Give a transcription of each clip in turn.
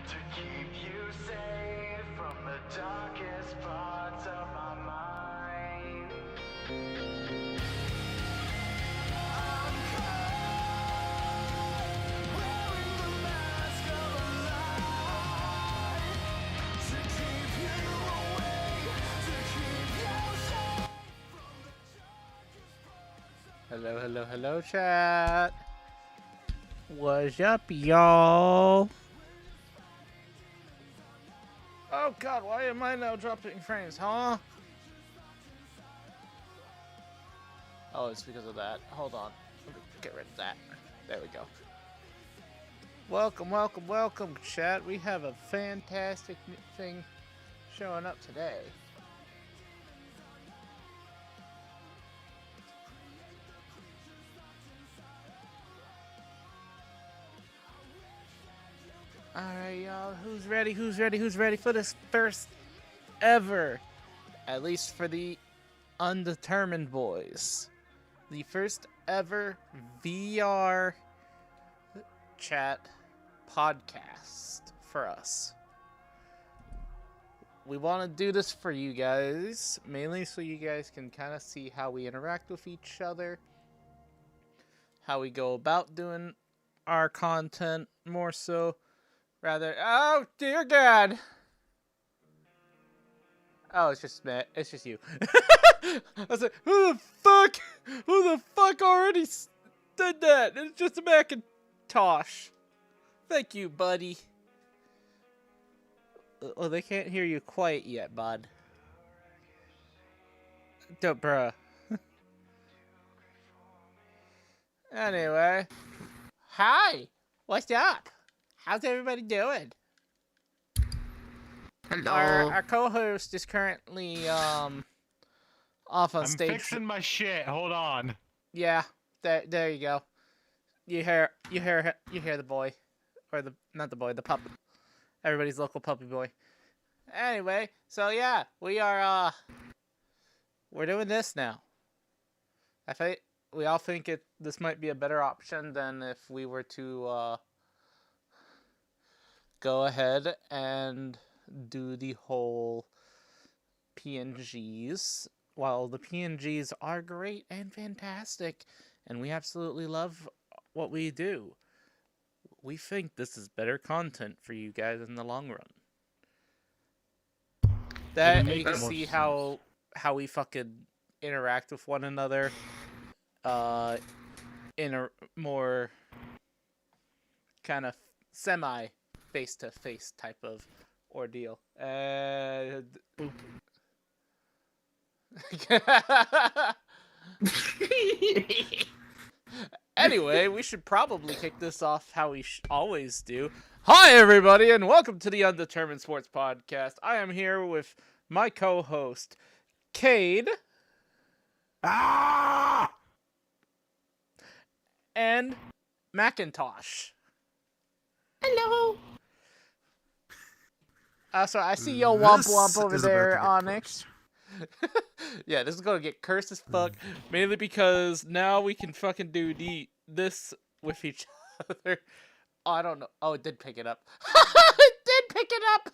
to keep you safe from the darkest parts of my mind. I'm cold, wearing the mask of a lie to keep you away, to keep you safe from the darkest parts of Hello, chat. What's up, y'all? Oh god, why am I now dropping frames, huh? Oh, it's because of that. Hold on. Let me get rid of that. There we go. Welcome, chat. We have a fantastic thing showing up today. Alright, y'all. Who's ready for this first ever, at least for the Undetermined boys, the first ever VR chat podcast for us? We want to do this for you guys, mainly so you guys can kind of see how we interact with each other, how we go about doing our content, more so. Rather, oh dear God! Oh, it's just Matt. It's just you. I was like, who the fuck already did that? It's just a Macintosh. Thank you, buddy. Oh, they can't hear you quite yet, bud. Don't, bruh. Anyway, hi. What's up? How's everybody doing? Hello. Our co-host is currently off on stage. I'm fixing my shit. Hold on. Yeah, there you go. You hear the boy, or not the boy, the pup. Everybody's local puppy boy. Anyway, so yeah, we're doing this now. I think we all think this might be a better option than if we were to go ahead and do the whole PNGs. While the PNGs are great and fantastic, and we absolutely love what we do, we think this is better content for you guys in the long run. That you can see how we fucking interact with one another in a more kind of semi face-to-face type of ordeal. Anyway, we should probably kick this off how we always do. Hi, everybody, and welcome to the Undetermined Sports Podcast. I am here with my co-host, Cade. And Macintosh. Hello. So I see yo womp over there, Onyx. Yeah, this is gonna get cursed as fuck, mainly because now we can fucking do this with each other. Oh, I don't know. Oh, it did pick it up. It did pick it up.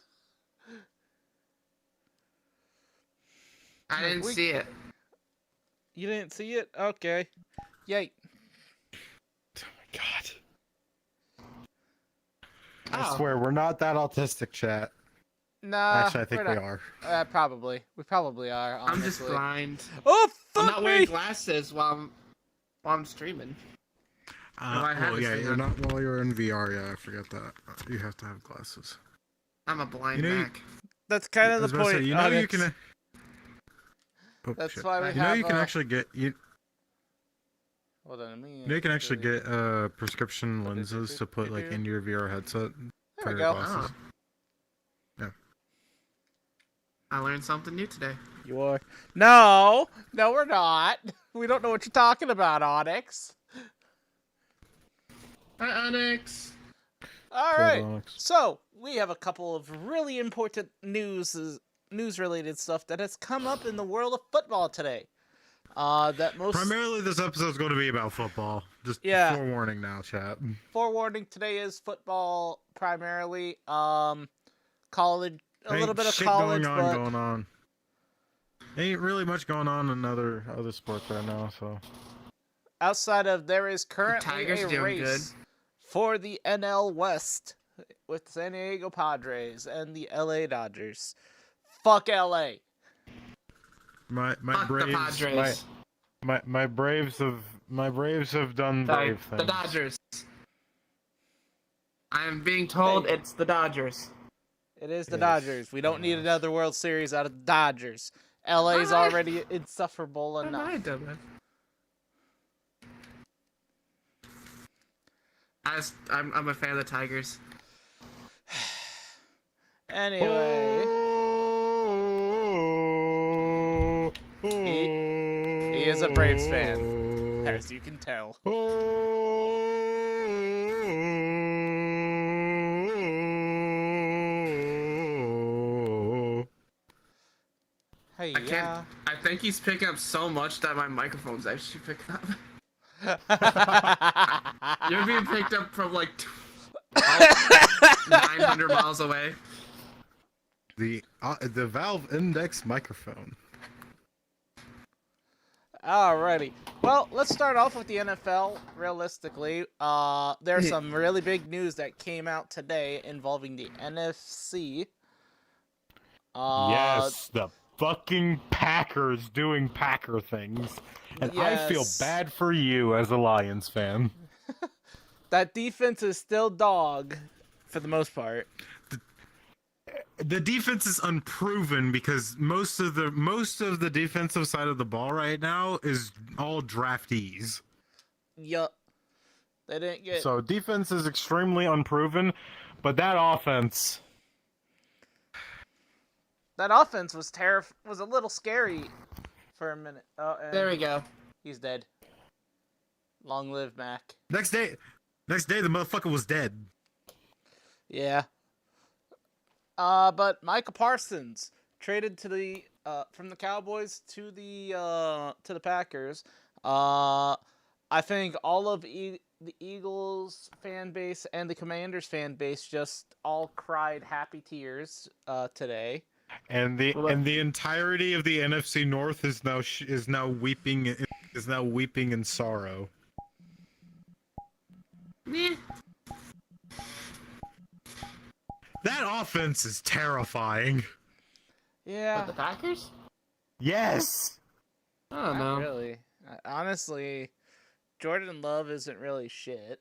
I didn't see it. You didn't see it? Okay. Yay. Oh my god. Oh. I swear, we're not that autistic, chat. Nah. Actually, I think we are. Probably. We probably are, honestly. I'm just blind. Oh, fuck I'm not me! wearing glasses while I'm streaming. You're not while you're in VR. Yeah, I forget that. You have to have glasses. I'm a blind Mac. That's kind of the point. You know you can. Oh, That's shit. why we You have. know you can actually get Hold on, You know you can actually get prescription lenses to put like into your VR headset There for we your go. glasses. Oh. I learned something new today. You are. No, we're not. We don't know what you're talking about, Onyx. Hi, Onyx. All right. So we have a couple of really important news-related stuff that has come up in the world of football today. That most primarily this episode is going to be about football. Just Yeah. forewarning now, chat. Forewarning, today is football primarily. College, a little bit of Shit college, going on. Ain't really much going on in other sports right now, so. outside of there is currently Tigers a doing race for the NL West with the San Diego Padres and the LA Dodgers. Fuck LA. My Fuck Braves. the Padres. My Braves have done Sorry, brave things. the Dodgers. I am being told Hey. it's the Dodgers. It is the Yes. Dodgers. We don't need another World Series out of the Dodgers. LA's Why? already insufferable Why am I enough. dumb? I'm a fan of the Tigers. Anyway, he is a Braves fan, as you can tell. Hey, I can't. I think he's picking up so much that my microphone's actually picking up. You're being picked up from like 900 miles away. The Valve Index microphone. Alrighty. Well, let's start off with the NFL. Realistically, there's some really big news that came out today involving the NFC. Yes, the fucking Packers doing Packer things. And I feel Yes. bad for you as a Lions fan. That defense is still dog, for the most part. The defense is unproven because most of the defensive side of the ball right now is all draftees. Yup. They didn't get... So defense is extremely unproven, but that offense... That offense was was a little scary for a minute. Oh, and There we go. he's dead. Long live Mac. Next day the motherfucker was dead. Yeah. But Micah Parsons traded to the from the Cowboys to the Packers. I think all of the Eagles fan base and the Commanders fan base just all cried happy tears today. And the entirety of the NFC North is now weeping in sorrow. Meh. That offense is terrifying. Yeah. What, the Packers? Yes. I don't Not know. really. Honestly, Jordan Love isn't really shit.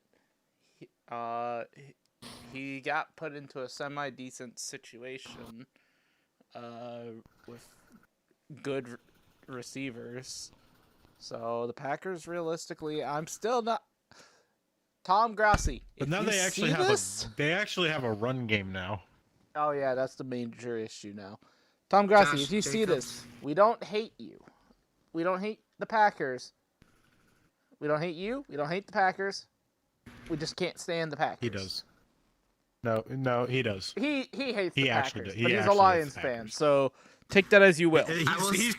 He got put into a semi-decent situation with good receivers. So the Packers, realistically, I'm still not... Tom Grassi. But if now you they actually see have this... they actually have a run game now. Oh yeah, that's the major issue now. Tom Grassi, Josh if you see Jacobs. this, we don't hate you. We don't hate the Packers. We don't hate you. We don't hate the Packers. We just can't stand the Packers. He does. No, he does. He hates He the actually Packers, does. He but he's a actually Lions hates the fan, Packers. so take that as you will. He's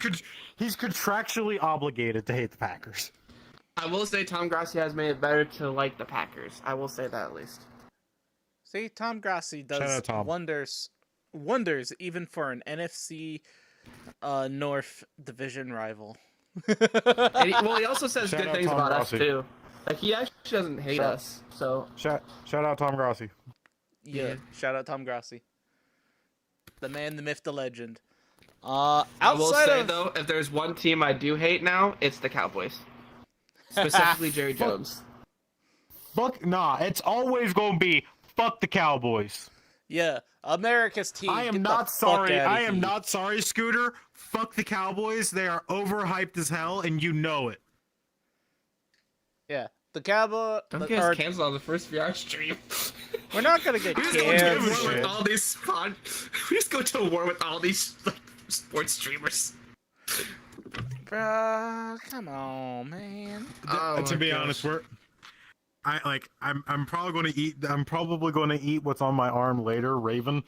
contractually obligated to hate the Packers. I will say Tom Grassi has made it better to like the Packers. I will say that at least. See, Tom Grassi Shout does out, Tom. wonders even for an NFC North division rival. And he also says Shout good out things Tom about Grassi. us too. Like he actually doesn't hate Shout- us. So Shout out Tom Grassi. Yeah, shout out Tom Grassi. The man, the myth, the legend. I will Outside say of though, if there's one team I do hate now, it's the Cowboys. Specifically Jerry Jones. Fuck nah, it's always gonna be fuck the Cowboys. yeah, America's team. I am Get the not fuck sorry. outta I am here. not sorry, Scooter. Fuck the Cowboys. They are overhyped as hell, and you know it. Yeah, the Cowboys. Don't get us canceled on the first VR stream. We're not gonna get We just go to war with canceled. all these we just go to war with all these like, sports streamers. Bruh, come on, man. Oh To my be gosh. honest, I'm probably going to eat what's on my arm later, Raven.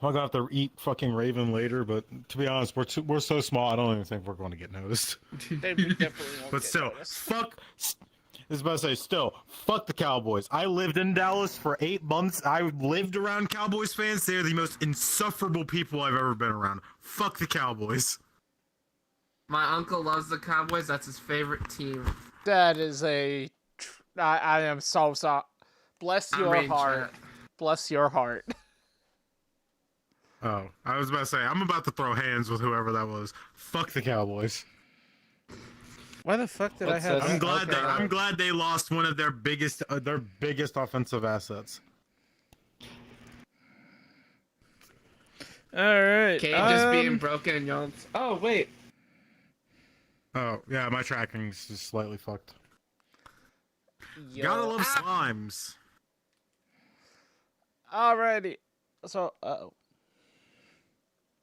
I'm gonna have to eat fucking Raven later, but to be honest, we're so small. I don't even think we're going to get noticed. They definitely won't But get still, noticed. was about to say, still, fuck the Cowboys. I lived in Dallas for 8 months. I lived around Cowboys fans. They're the most insufferable people I've ever been around. Fuck the Cowboys. My uncle loves the Cowboys. That's his favorite team. That is a. I am so sorry. Bless I'm your reading heart. chat. Bless your heart. Oh, I was about to say, I'm about to throw hands with whoever that was. Fuck the Cowboys. Why the fuck did What's I have? this? I'm glad Okay. I'm glad they lost one of their biggest offensive assets. All right. Cage is being broken and y'all. Oh wait. Oh, yeah, my tracking's just slightly fucked. Yo. Gotta love slimes. Alrighty. So,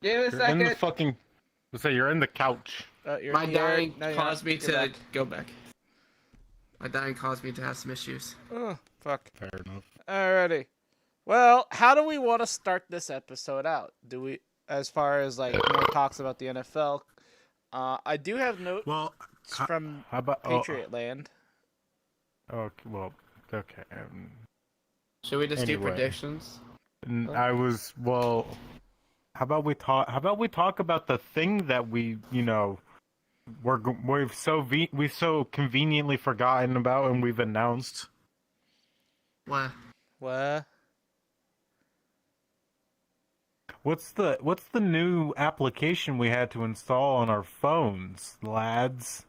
Give it a You're in second. the fucking. Let's say you're in the couch. you're My here. dying No, you're caused not. me Get to back. go back. My dying caused me to have some issues. Oh, fuck. Fair enough. Alrighty. Well, how do we want to start this episode out? Do we, as far as like more talks about the NFL? I do have notes Well, from how about Patriot Land. okay, well, okay. Should we just do Anyway. predictions? I was well. How about we talk? How about we talk about the thing that we, we've so conveniently forgotten about and we've announced. What? What? What's the new application we had to install on our phones, lads?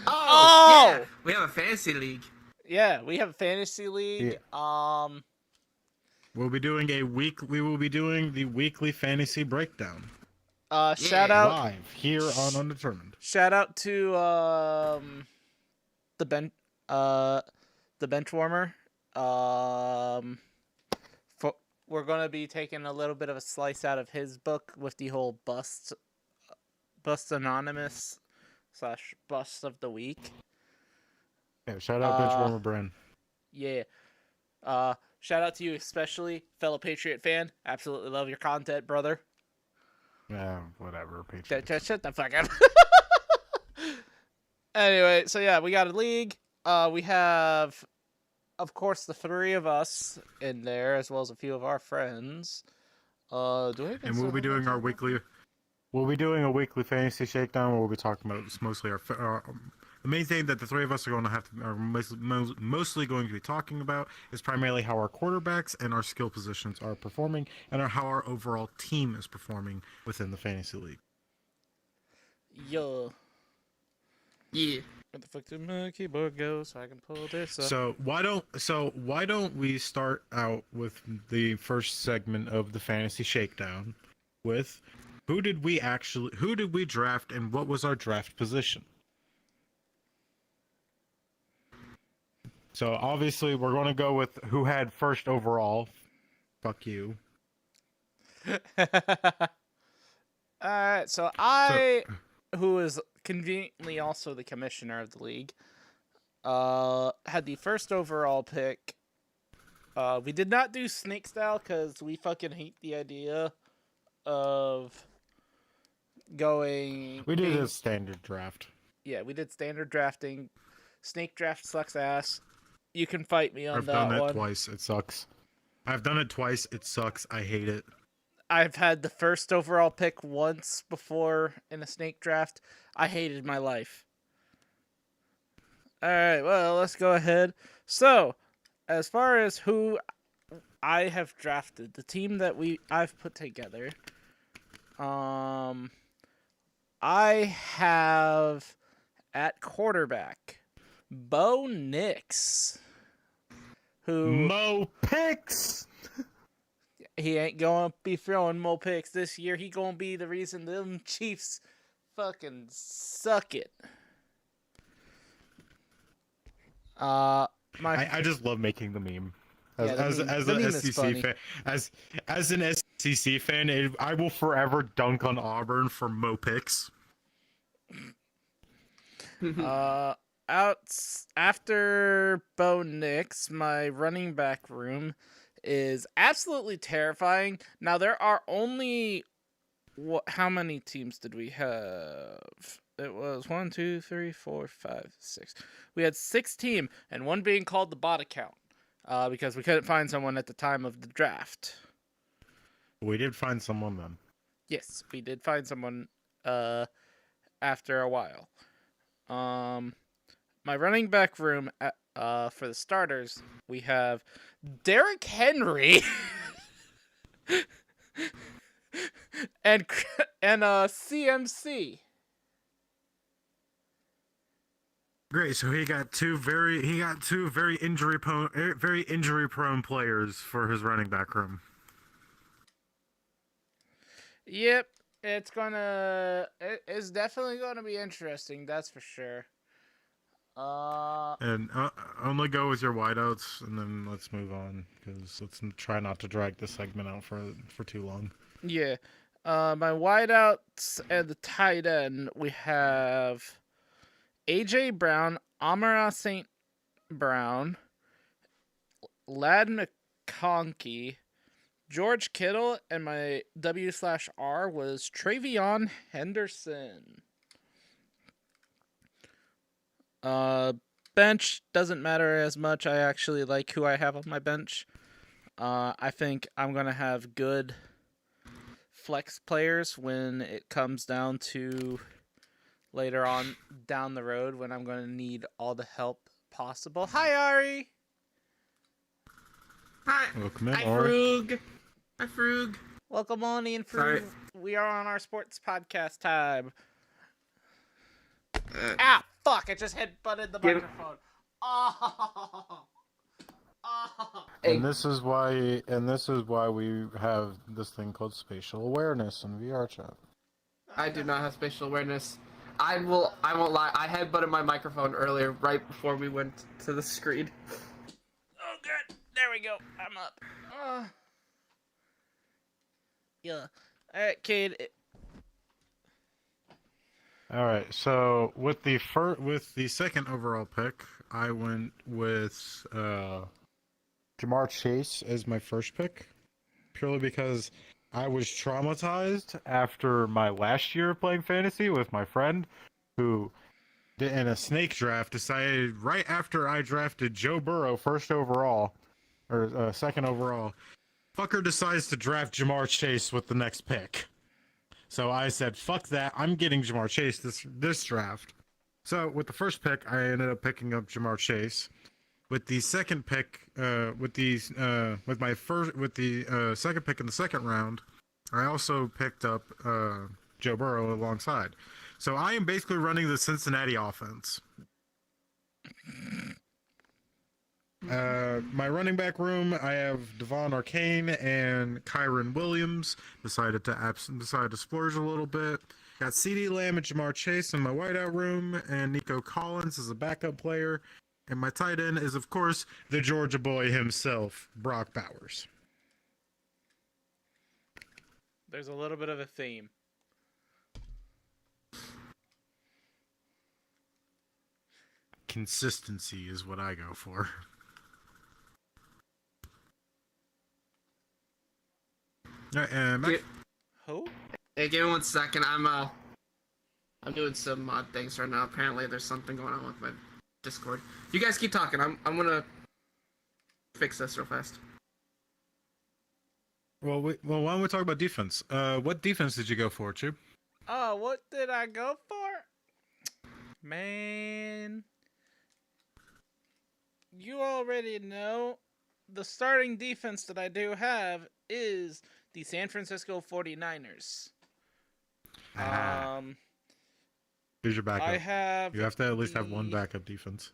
Oh! Yeah! We have a fantasy league. Yeah, we have a fantasy league. We'll be doing We will be doing the weekly fantasy breakdown Shout out, live here on Undetermined. shout out to the bench warmer. We're gonna be taking a little bit of a slice out of his book with the whole bust anonymous / bust of the week. Yeah, shout out Benchwarmer Bren. Yeah. Shout out to you especially, fellow Patriot fan. Absolutely love your content, brother. Yeah, whatever. Patriots. Shut the fuck up. Anyway, so yeah, we got a league. We have, of course, the three of us in there, as well as a few of our friends. Do we? And we'll be doing our weekly. We'll be doing a weekly fantasy shakedown where we'll be talking about mostly our the main thing that the three of us are going to are mostly going to be talking about is primarily how our quarterbacks and our skill positions are performing and how our overall team is performing within the fantasy league. Yo. Yeah. Where the fuck did my keyboard go so I can pull this up? So why don't we start out with the first segment of the fantasy shakedown with who did we draft and what was our draft position? So obviously we're going to go with who had first overall. Fuck you. Alright, so I, who is conveniently also the commissioner of the league, had the first overall pick. We did not do snake style because we fucking hate the idea of going... We did a standard draft. Yeah, we did standard drafting. Snake draft sucks ass. You can fight me on I've that done it one. twice. It sucks. I've done it twice. It sucks. I hate it. I've had the first overall pick once before in a snake draft. I hated my life. Alright, well, let's go ahead. So, as far as who I have drafted, the team that I've put together, I have at quarterback Bo Nix, who Mo picks. he ain't gonna be throwing more picks this year. He gonna be the reason them Chiefs fucking suck it. I just love making the meme. Yeah, As the an meme is SEC funny. fan, as an SEC fan, I will forever dunk on Auburn for Mo picks. After Bo Nix, my running back room is absolutely terrifying. Now there are only how many teams did we have? it was 1, 2, 3, 4, 5, 6. We had 6 team, and one being called the bot account, because we couldn't find someone at the time of the draft. We did find someone then. Yes, we did find someone after a while. My running back room for the starters, we have Derrick Henry and CMC. Great. So he got two very injury prone players for his running back room. Yep, it's definitely gonna be interesting. That's for sure. And only go with your wideouts, and then let's move on because let's try not to drag this segment out for too long. Yeah. My wideouts and the tight end, we have AJ Brown, Amara St. Brown, Lad McConkey, George Kittle, and my W/R was Travion Henderson. Bench doesn't matter as much. I actually like who I have on my bench. I think I'm going to have good flex players when it comes down to later on down the road when I'm going to need all the help possible. Hi, Ari! Hi. Welcome in, Hi, Ari. Frug. Hi, Frug. Welcome on in, Sorry. Frug. We are on our sports podcast time. Ah, fuck! I just headbutted the Give- microphone. Oh. Oh. And this is why we have this thing called spatial awareness in VR chat. I do not have spatial awareness. I won't lie. I headbutted my microphone earlier, right before we went to the screen. Oh, good. There we go. I'm up. Yeah. All right, Cade. All right, so with the second overall pick, I went with Jamar Chase as my first pick, purely because I was traumatized after my last year of playing fantasy with my friend, who in a snake draft decided right after I drafted Joe Burrow first overall, or second overall, fucker decides to draft Jamar Chase with the next pick. So I said, fuck that, I'm getting Jamar Chase this draft. So with the first pick, I ended up picking up Jamar Chase. With the second pick, with the second pick in the second round, I also picked up Joe Burrow alongside. So I am basically running the Cincinnati offense. My running back room, I have Devon Arcane and Kyron Williams. Decided to splurge a little bit. Got CeeDee Lamb and Jamar Chase in my wideout room, and Nico Collins as a backup player. And my tight end is, of course, the Georgia boy himself, Brock Bowers. There's a little bit of a theme. Consistency is what I go for. Alright, Mac. Who? Hey, give me 1 second. I'm doing some odd things right now. Apparently, there's something going on with my Discord. You guys keep talking. I'm gonna fix this real fast. Well, why don't we talk about defense? What defense did you go for, Chip? Oh, what did I go for? Man. You already know. The starting defense that I do have is the San Francisco 49ers. Who's your backup? I have. You have to at least have one backup defense.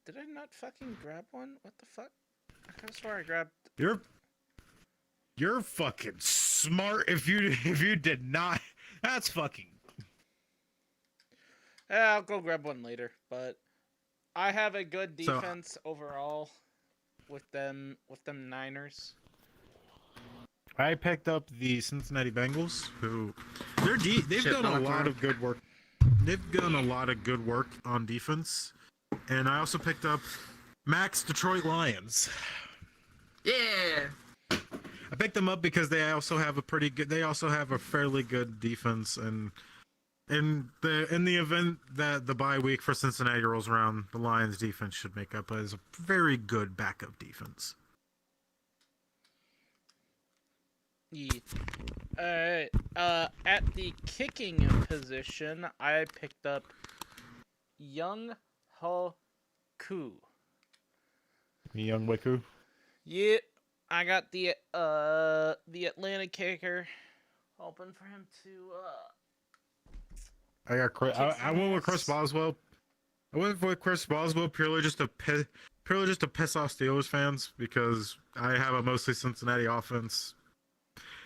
Did I not fucking grab one? What the fuck? I could have swore I grabbed. You're fucking smart. If you did not, that's fucking. Yeah, I'll go grab one later, but I have a good defense overall with them Niners. I picked up the Cincinnati Bengals, who they've done a lot of good work. They've done a lot of good work on defense, and I also picked up Max Detroit Lions. Yeah. I picked them up because they also have a fairly good defense, and in the event that the bye week for Cincinnati rolls around, the Lions defense should make up as a very good backup defense. Yeah. Alright. At the kicking position, I picked up Young Ho Koo. Young Wiku. Yeah, I got the Atlanta kicker. Hoping for him to I went with Chris Boswell. I went with Chris Boswell purely just to piss off Steelers fans because I have a mostly Cincinnati offense.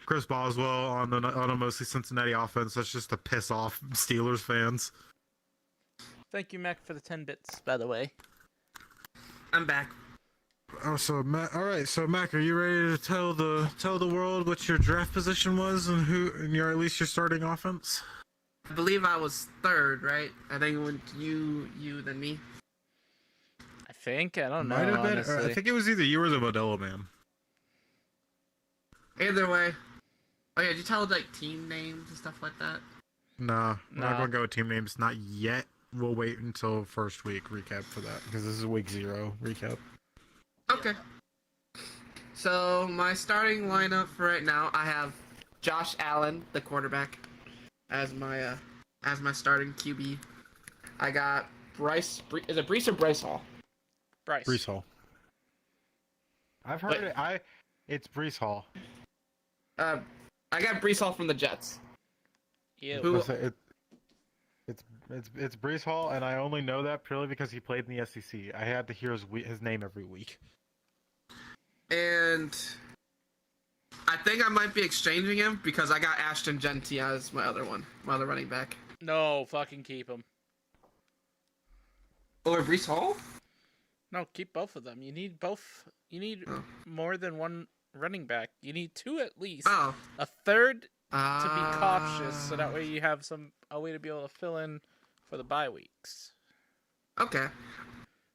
Chris Boswell on a mostly Cincinnati offense. That's just to piss off Steelers fans. Thank you, Mac, for the 10 bits, by the way. I'm back. Oh, so Mac. All right, so Mac, are you ready to tell the world what your draft position was and at least your starting offense? I believe I was third, right? I think it went you, then me. I think. I don't know, Might have been. honestly. I think it was either you or the Modelo man. Either way. Oh yeah, did you tell like team names and stuff like that? Nah, we're Nah. not gonna go with team names. Not yet. We'll wait until first week recap for that because this is week 0 recap. Okay. So my starting lineup for right now, I have Josh Allen, the quarterback, as my starting QB. I got Bryce. Is it Brees or Bryce Hall? Bryce. Brees Hall. I've heard Wait. It's Brees Hall. I got Brees Hall from the Jets. Ew. Who- It's Brees Hall, and I only know that purely because he played in the SEC. I had to hear his name every week. And I think I might be exchanging him because I got Ashton Genty as my other running back. No, fucking keep him. Or Brees Hall? No, keep both of them. You need both. You need Oh. more than one running back. You need 2 at least. Oh. A third to be cautious, so that Ah. way you have a way to be able to fill in for the bye weeks. Okay.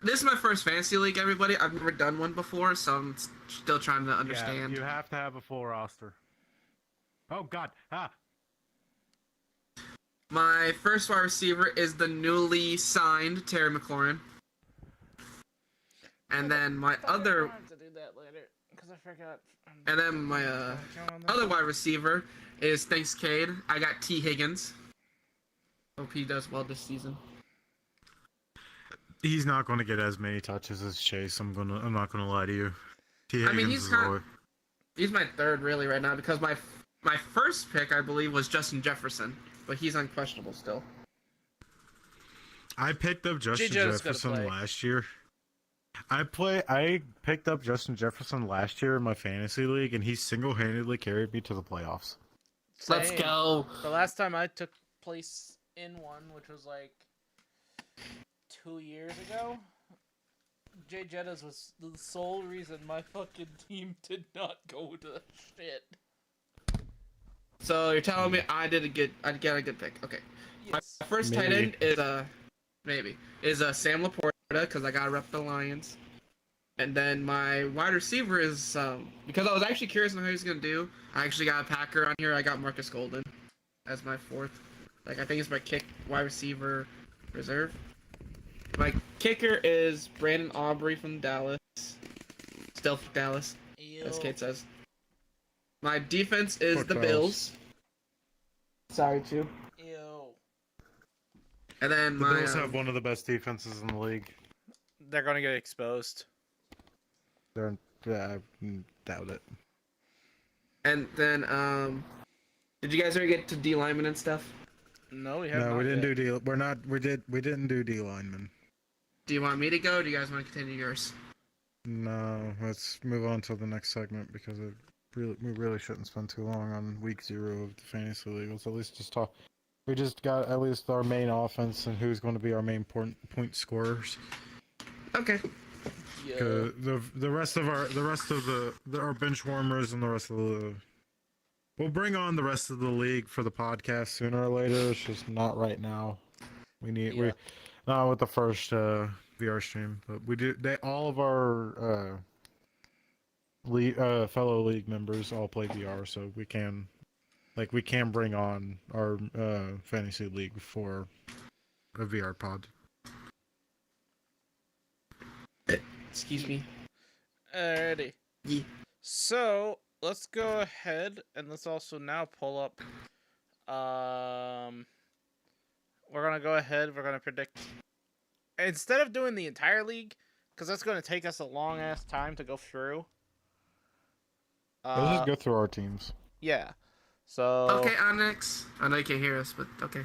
This is my first fantasy league, everybody. I've never done one before, so I'm still trying to understand. Yeah, you have to have a full roster. Oh God! My first wide receiver is the newly signed Terry McLaurin. And then my other, to do that later because I forgot. and then my other wide receiver is Thanks Cade. I got T Higgins. Hope he does well this season. He's not going to get as many touches as Chase. I'm not gonna lie to you. T. I mean, Higgins he's is not- He's my third really right now because my first pick I believe was Justin Jefferson, but he's unquestionable still. I picked up Justin J-Jo's gotta Jefferson play. last year. I picked up Justin Jefferson last year in my fantasy league, and he single-handedly carried me to the playoffs. Let's Same. go. The last time I took place in one, which was like 2 years ago, Jay Jettas was the sole reason my fucking team did not go to shit. So you're telling me I got a good pick. Okay. Yes. My first tight end is Sam Laporta because I gotta rep the Lions, and then my wide receiver is because I was actually curious on how he's gonna do. I actually got a Packer on here. I got Marcus Golden as my fourth. Like I think it's my wide receiver reserve. My kicker is Brandon Aubrey from Dallas. Still for Dallas, as Ew. Kate says. My defense is Fuck the Dallas. Bills. Sorry, too. Ew. And then The my Bills have one of the best defenses in the league. They're gonna get exposed. I doubt it. and then did you guys ever get to D lineman and stuff? No, we have No, not we didn't yet. do D. We didn't do D lineman. Do you want me to go? Or do you guys want to continue yours? No, let's move on to the next segment because we really shouldn't spend too long on week 0 of the fantasy league. Let's at least just talk. We just got at least our main offense and who's going to be our main point scorers. Okay. Yeah. The rest of our bench warmers and the rest of the we'll bring on the rest of the league for the podcast sooner or later. It's just not right now. Yeah. Not with the first VR stream, but we do. All of our fellow league members all play VR, so we can Like we can bring on our fantasy league for a VR pod. Excuse me. Alrighty. Yeah. So let's go ahead and let's also now pull up. We're gonna go ahead. We're gonna predict instead of doing the entire league, because that's gonna take us a long ass time to go through. Let's just go through our teams. Yeah. So. Okay, Onyx. I know you can't hear us, but okay.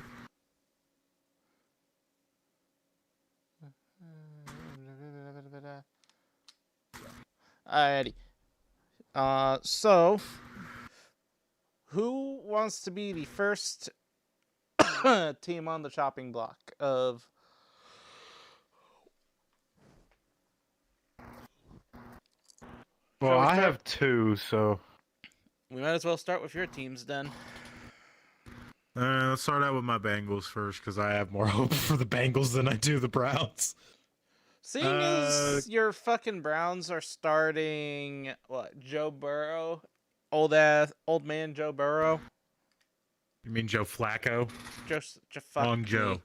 Alrighty. So who wants to be the first team on the chopping block of? Well, Shall we I start? have two, so We might as well start with your teams then. let's start out with my Bengals first because I have more hope for the Bengals than I do the Browns. Seeing as your fucking Browns are starting what, Joe Burrow, old man Joe Burrow, You mean Joe Flacco? Wrong Joe.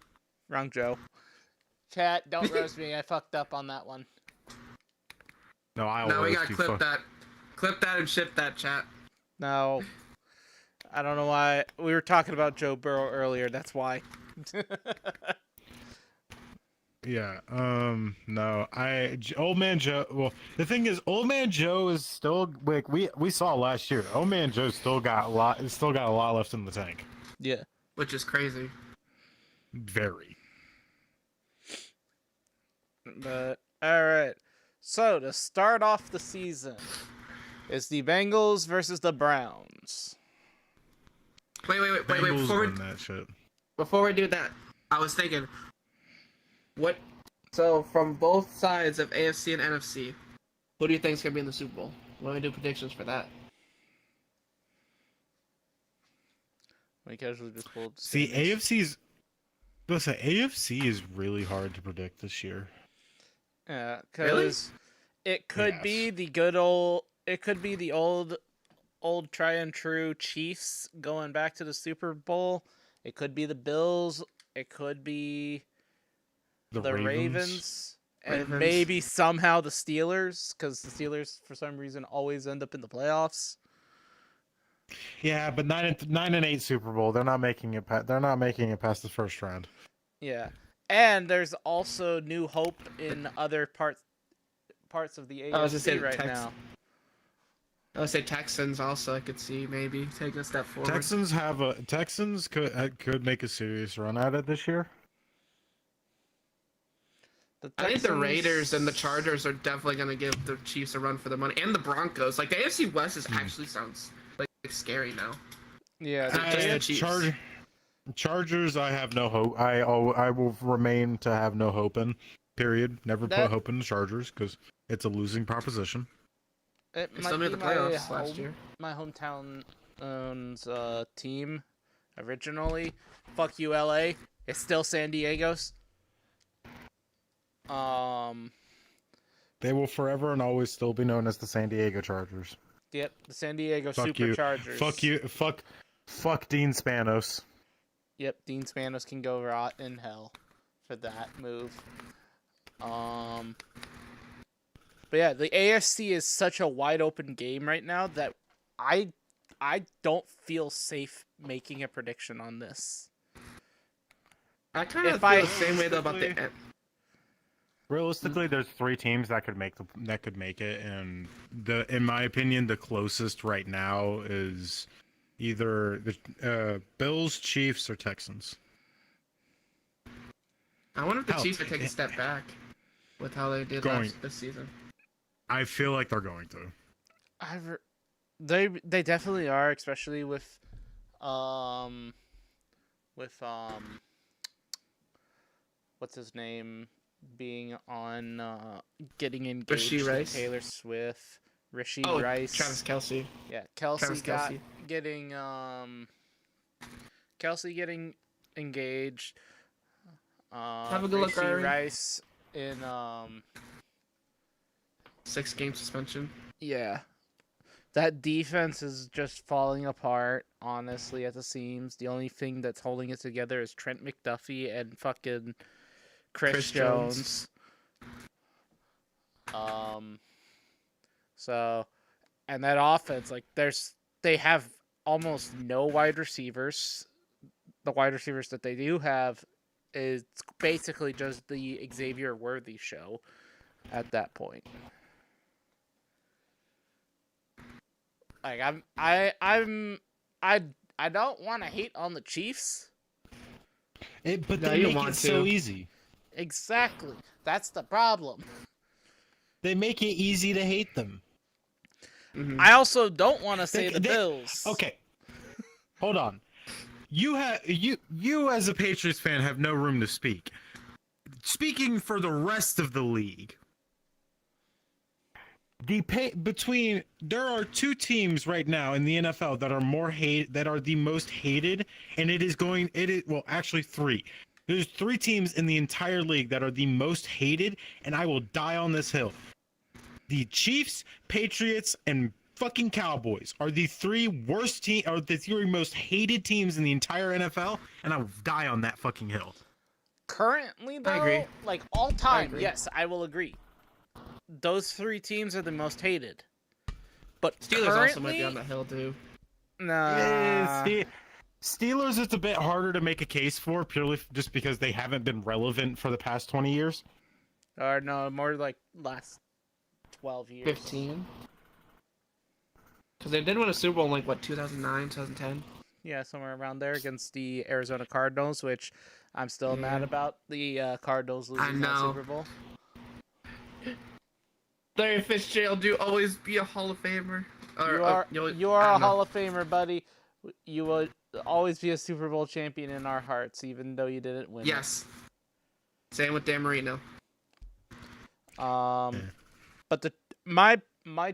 Wrong Joe. Chat, don't roast me. I fucked up on that one. No, I Now we always gotta do clip fuck- that. Clip that and ship that, chat. No, I don't know why. We were talking about Joe Burrow earlier. That's why. Yeah. No. Old man Joe. Well, the thing is, Old man Joe is still like we saw last year. Old man Joe still got a lot. Still got a lot left in the tank. Yeah. Which is crazy. Very. But all right. So to start off the season is the Bengals versus the Browns. Wait. Bengals win that shit. Before we do that, I was thinking, what? So from both sides of AFC and NFC, who do you think is gonna be in the Super Bowl? Let me do predictions for that. We casually just pulled. See, standings. AFC's. Listen, AFC is really hard to predict this year. Yeah, Really? because it could be Yes. the good old. It could be the old try and true Chiefs going back to the Super Bowl. It could be the Bills. It could be the Ravens. And Ravens. maybe somehow the Steelers, because the Steelers for some reason always end up in the playoffs. Yeah, but 9-8 Super Bowl. They're not making it. They're not making it past the first round. Yeah, and there's also new hope in other parts of the I was just AFC saying right Tex- now. I would say Texans also. I could see maybe taking a step forward. Texans could make a serious run at it this year. The I think the Texans- Raiders and the Chargers are definitely gonna give the Chiefs a run for their money, and the Broncos. Like the AFC West is actually sounds like scary now. Yeah, Not just the the, Chiefs. Chargers, I have no hope. I will remain to have no hope in. Period. Never That- put hope in the Chargers because it's a losing proposition. it They might still be made the my playoffs last year. my hometown team originally. Fuck you, LA. It's still San Diego's. They will forever and always still be known as the San Diego Chargers. Yep, the San Diego Fuck you. Superchargers. Fuck you. Fuck Dean Spanos. Yep, Dean Spanos can go rot in hell for that move. But yeah, the AFC is such a wide open game right now that I don't feel safe making a prediction on this. I kind of If feel I- the same way though about the. Realistically, there's 3 teams that could make it, and in my opinion, the closest right now is either the Bills, Chiefs, or Texans. I wonder if the Hell, Chiefs are taking a step back with how they did Going- this season. I feel like they're going to. They definitely are, especially with what's his name being on getting engaged Rishi to Rice? Taylor Swift, Rishi Oh, Rice. Travis Kelce. Yeah, Kelsey Travis got Kelce. getting Kelsey getting engaged. Have a good look, Rishi Aaron. Rice in 6-game suspension. yeah. That defense is just falling apart, honestly, at the seams. The only thing that's holding it together is Trent McDuffie and fucking Chris Jones. So, and that offense, like, they have almost no wide receivers. The wide receivers that they do have is basically just the Xavier Worthy show at that point. Like I don't want to hate on the Chiefs. But No, they you make want it so to. easy. Exactly. That's the problem. They make it easy to hate them. Mhm. I also don't want to say the They- Bills. Okay, hold on. You as a Patriots fan have no room to speak. Speaking for the rest of the league, there are two teams right now in the NFL that are the most hated, and actually three. There's three teams in the entire league that are the most hated, and I will die on this hill. The Chiefs, Patriots, and fucking Cowboys are the three most hated teams in the entire NFL, and I will die on that fucking hill. Currently, though, agree. like all time, agree. yes, I will agree. Those three teams are the most hated. But Steelers currently, also might be on the hill too. Nah. Steelers, it's a bit harder to make a case for, purely just because they haven't been relevant for the past 20 years. Or no, more like last 12 years. 15. Because they did win a Super Bowl in like what 2009, 2010. Yeah, somewhere around there against the Arizona Cardinals, which I'm still mad about the Cardinals losing that know. Super Bowl. Larry Fitzgerald, you always be a Hall of Famer. You are a Hall of Famer, buddy. You will always be a Super Bowl champion in our hearts, even though you didn't win. Yes. Same with Dan Marino. But my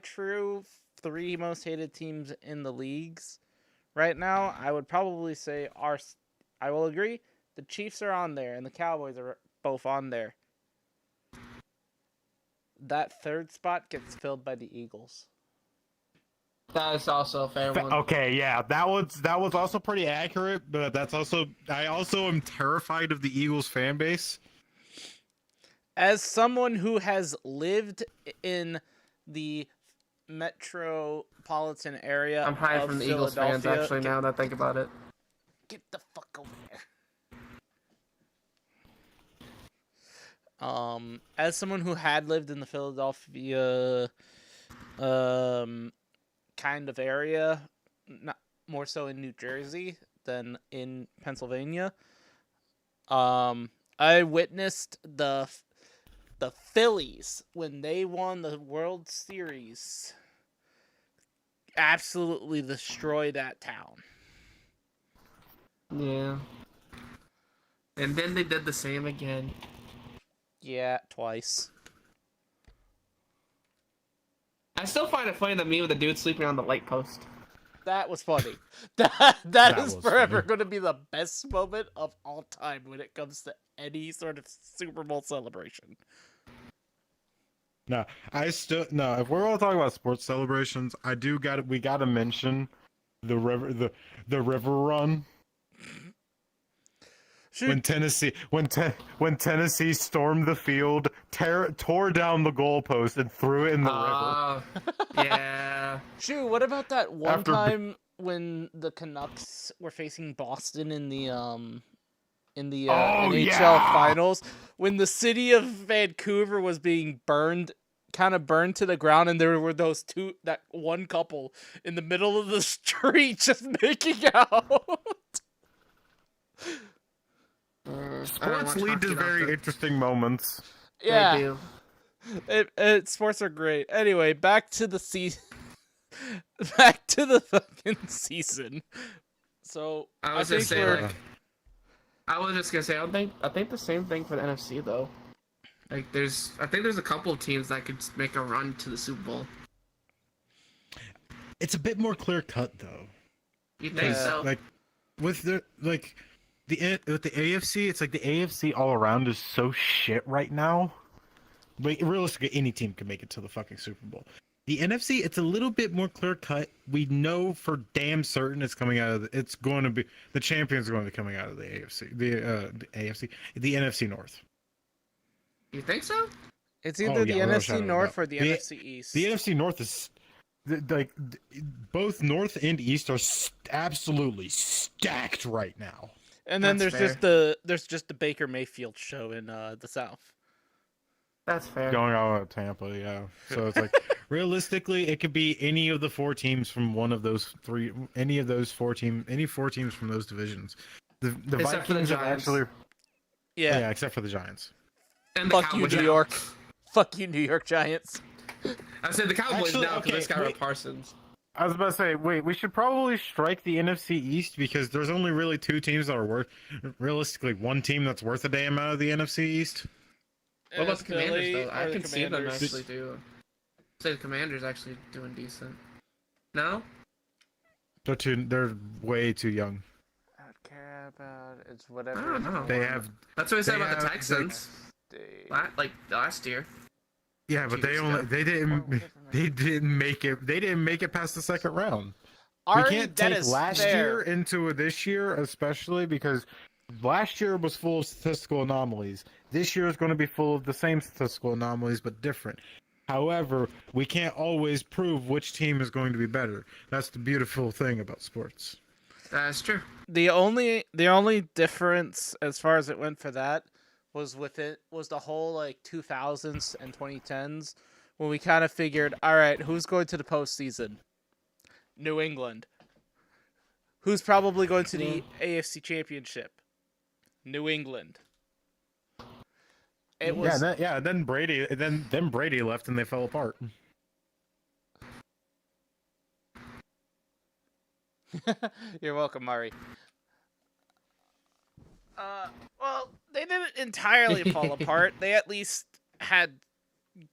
true three most hated teams in the leagues right now, I would probably say I will agree, the Chiefs are on there and the Cowboys are both on there. That third spot gets filled by the Eagles. That is also a fair one. Okay, yeah, that was also pretty accurate, but I also am terrified of the Eagles fan base. As someone who has lived in the metropolitan area, I'm high of from the Eagles fans Philadelphia, actually. Now that I think about it. Get the fuck over there. As someone who had lived in the Philadelphia, kind of area, not more so in New Jersey than in Pennsylvania, I witnessed the Phillies when they won the World Series absolutely destroy that town. Yeah. And then they did the same again. Yeah, twice. I still find it funny the meme of the dude sleeping on the light post. That was funny. that is was forever funny. going to be the best moment of all time when it comes to any sort of Super Bowl celebration. No, if we're all talking about sports celebrations, we gotta mention the river run. Shoot. When Tennessee stormed the field, tore down the goalpost and threw it in the river. Yeah. Shoot, what about that one After- time when the Canucks were facing Boston in the Oh, NHL yeah! finals, when the city of Vancouver was being burned to the ground, and there were that one couple in the middle of the street just making out. Sports lead to very interesting moments. Yeah, sports are great. Anyway, back to the season. Back to the fucking season. So I was just gonna say, I think the same thing for the NFC though. Like, I think there's a couple of teams that could make a run to the Super Bowl. It's a bit more clear cut though. You think so? Like with the AFC, it's like the AFC all around is so shit right now. Like realistically, any team can make it to the fucking Super Bowl. The NFC, it's a little bit more clear cut. We know for damn certain it's coming out of it's going to be the champion's going to be coming out of the AFC, the AFC, the NFC North. You think so? It's Oh, either yeah, the without a NFC shadow of a North doubt. or the NFC East. The NFC North is like both North and East are absolutely stacked right now. And then That's there's just the Baker Mayfield show in the South. That's fair. Going out of Tampa, yeah. So it's like realistically, it could be any of the four teams from one of those three, any four teams from those divisions. The Except for the Vikings have Giants. actually, Yeah. yeah, except for the Giants. And the Fuck you, Cowboys New now. York. Fuck you, New York Giants. I said the Cowboys Actually, now because okay, they got rid of wait. Parsons. I was about to say, wait, we should probably strike the NFC East because there's only really two teams that are worth, realistically, one team that's worth a damn out of the NFC East. What about It's the Commanders Philly though? I or the can see them Commanders. actually do. Say the Commanders actually doing decent. No? They're way too young. I don't care about it's I whatever. don't know. They have, That's what I said They about the have, Texans. Like last year. yeah, but 2 they years only, ago. they didn't make it past the second round. Ari, We can't that take is last fair. year into this year, especially because last year was full of statistical anomalies. This year is going to be full of the same statistical anomalies, but different. However, we can't always prove which team is going to be better. That's the beautiful thing about sports. That's true. The only difference as far as it went for that was the whole like 2000s and 2010s when we kind of figured, all right, who's going to the postseason? New England. Who's probably going to the AFC Championship? New England. It was Then Brady left and they fell apart. You're welcome, Murray. Well, they didn't entirely fall apart. They at least had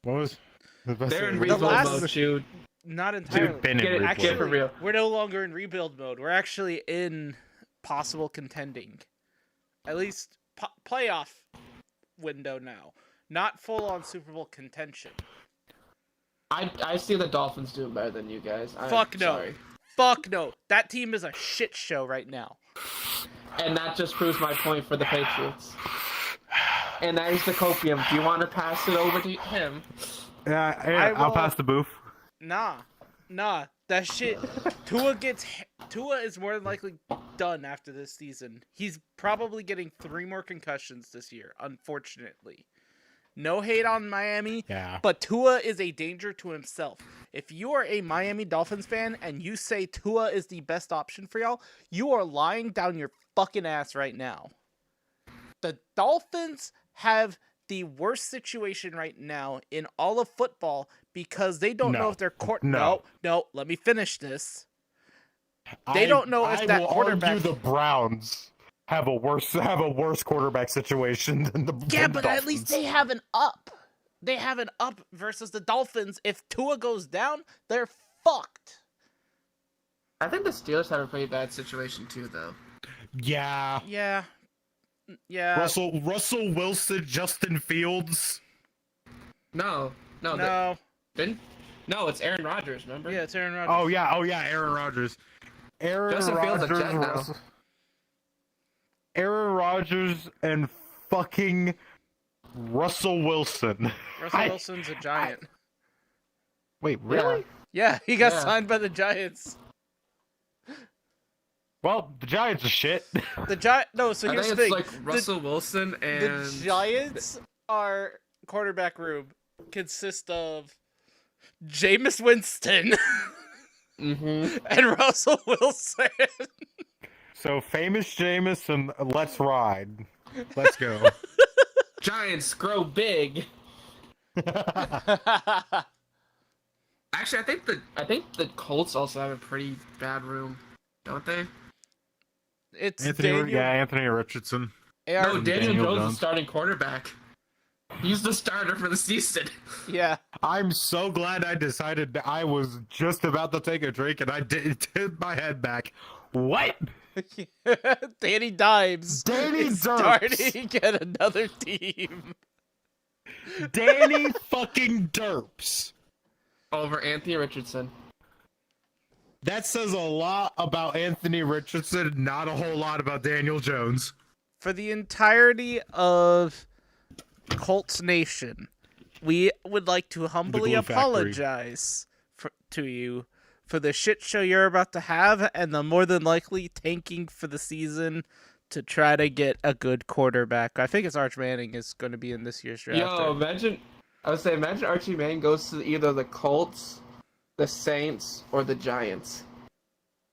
What was? They're in The rebuild last- mode, dude. not entirely. been in Get it, rebuild. get it for real. We're no longer in rebuild mode. We're actually in possible contending. At least playoff window now. Not full on Super Bowl contention. I see the Dolphins doing better than you guys. Fuck no. Sorry. Fuck no. That team is a shit show right now. And that just proves my point for the Patriots. And that is the copium. Do you want to pass it over to him? Yeah, I'll will- pass the booth. Nah. That shit. Tua is more than likely done after this season. He's probably getting 3 more concussions this year, unfortunately. No hate on Miami, Yeah. but Tua is a danger to himself. If you are a Miami Dolphins fan and you say Tua is the best option for y'all, you are lying down your fucking ass right now. The Dolphins have the worst situation right now in all of football because they don't know No. if their No. No, let me finish this. They don't know if that will quarterback- argue the Browns have a worse quarterback situation than the Yeah, than the but at least Dolphins. they have an up. They have an up versus the Dolphins. If Tua goes down, they're fucked. I think the Steelers have a pretty bad situation too, though. Yeah. Yeah. Yeah. Russell Wilson, Justin Fields. No, No. no, it's Aaron Rodgers. Remember? Yeah, it's Aaron Rodgers. Oh yeah, Aaron Rodgers. Justin Fields a Jet now. Aaron Rodgers and fucking Russell Wilson. Russell Wilson's a giant. Wait, really? Yeah, he got Yeah. signed by the Giants. Well, the Giants are shit. The Giant. No, so I here's think the it's thing. like Russell Wilson and The Giants, our quarterback room consists of Jameis Winston Mhm. and Russell Wilson. So famous Jameson, let's ride. Let's go. Giants grow big. Actually, I think the Colts also have a pretty bad room, don't they? It's Anthony Richardson. AR, No, Daniel Daniel Jones is Jones. the starting quarterback. He's the starter for the season. yeah. I'm so glad I decided that I was just about to take a drink and I did my head back. What? Danny Dimes Danny is Derps. starting at another team. Danny fucking Derps. over Anthony Richardson. That says a lot about Anthony Richardson, not a whole lot about Daniel Jones. For the entirety of Colts Nation, we would like to humbly Glue Factory. apologize to you for the shit show you're about to have and the more than likely tanking for the season to try to get a good quarterback. I think it's Arch Manning is going to be in this year's draft. Yo, imagine Archie Manning goes to either the Colts, the Saints, or the Giants.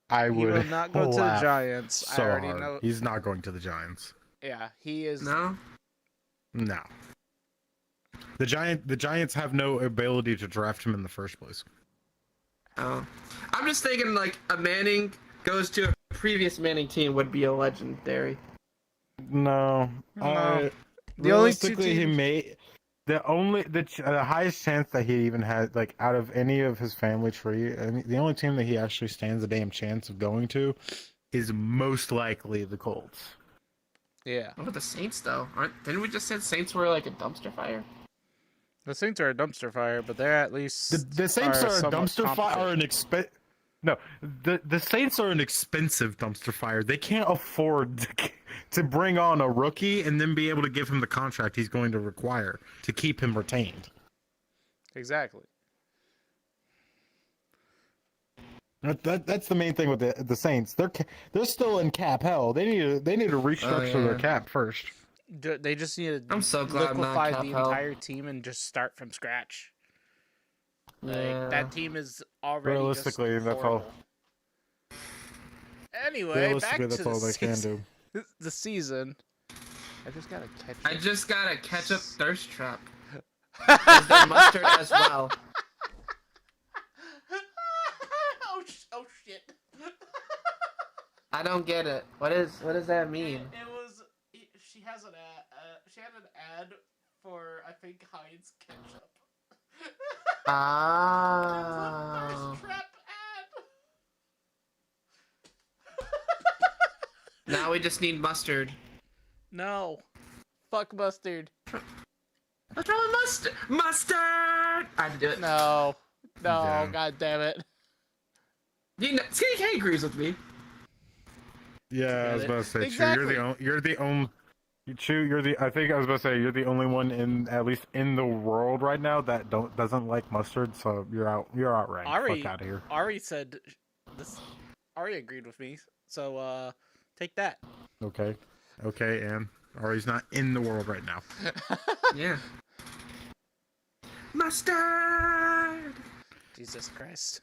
I He would will not go to the laugh Giants. so I already hard. know. He's not going to the Giants. Yeah, he is. No? No. The Giants have no ability to draft him in the first place. Oh. I'm just thinking, like, a Manning goes to a previous Manning team would be a legendary. No. No. The only two Realistically, he teams- may. The highest chance that he even had, like, out of any of his family tree, I mean, the only team that he actually stands a damn chance of going to is most likely the Colts. Yeah. What about the Saints, though? Didn't we just say the Saints were, like, a dumpster fire? The Saints are a dumpster fire, but they're at least The Saints are a somewhat dumpster fire, competent. No, the Saints are an expensive dumpster fire. They can't afford to bring on a rookie and then be able to give him the contract he's going to require to keep him retained. Exactly. That's the main thing with the Saints. They're still in cap hell. They need to restructure their cap first. They just need to I'm so glad I'm not liquefy cap the hell. entire team and just start from scratch. Like, Yeah. that team is already Realistically, just that's all. horrible. Anyway, back Realistically, to that's all they can do. the season. I just gotta catch. I up. just got a ketchup thirst trap. Is there mustard as well? Oh shit! I don't get it. What does that mean? It was. She has an ad. She had an ad for I think Heinz ketchup. Ah. It was a thirst trap ad. Now we just need mustard. No. Fuck mustard. What's wrong with mustard? Mustard! I had to do it. No. No, Yeah. god damn it. You know, Skinny K agrees with me. Yeah, I was about to say, Exactly. Chew, you're the only. I think I was about to say you're the only one at least in the world right now that doesn't like mustard. So you're out. You're outranked. Ari, Fuck out of here. Ari said this. Ari agreed with me. So, take that. Okay, and Ari's not in the world right now. Yeah. Mustard! Jesus Christ.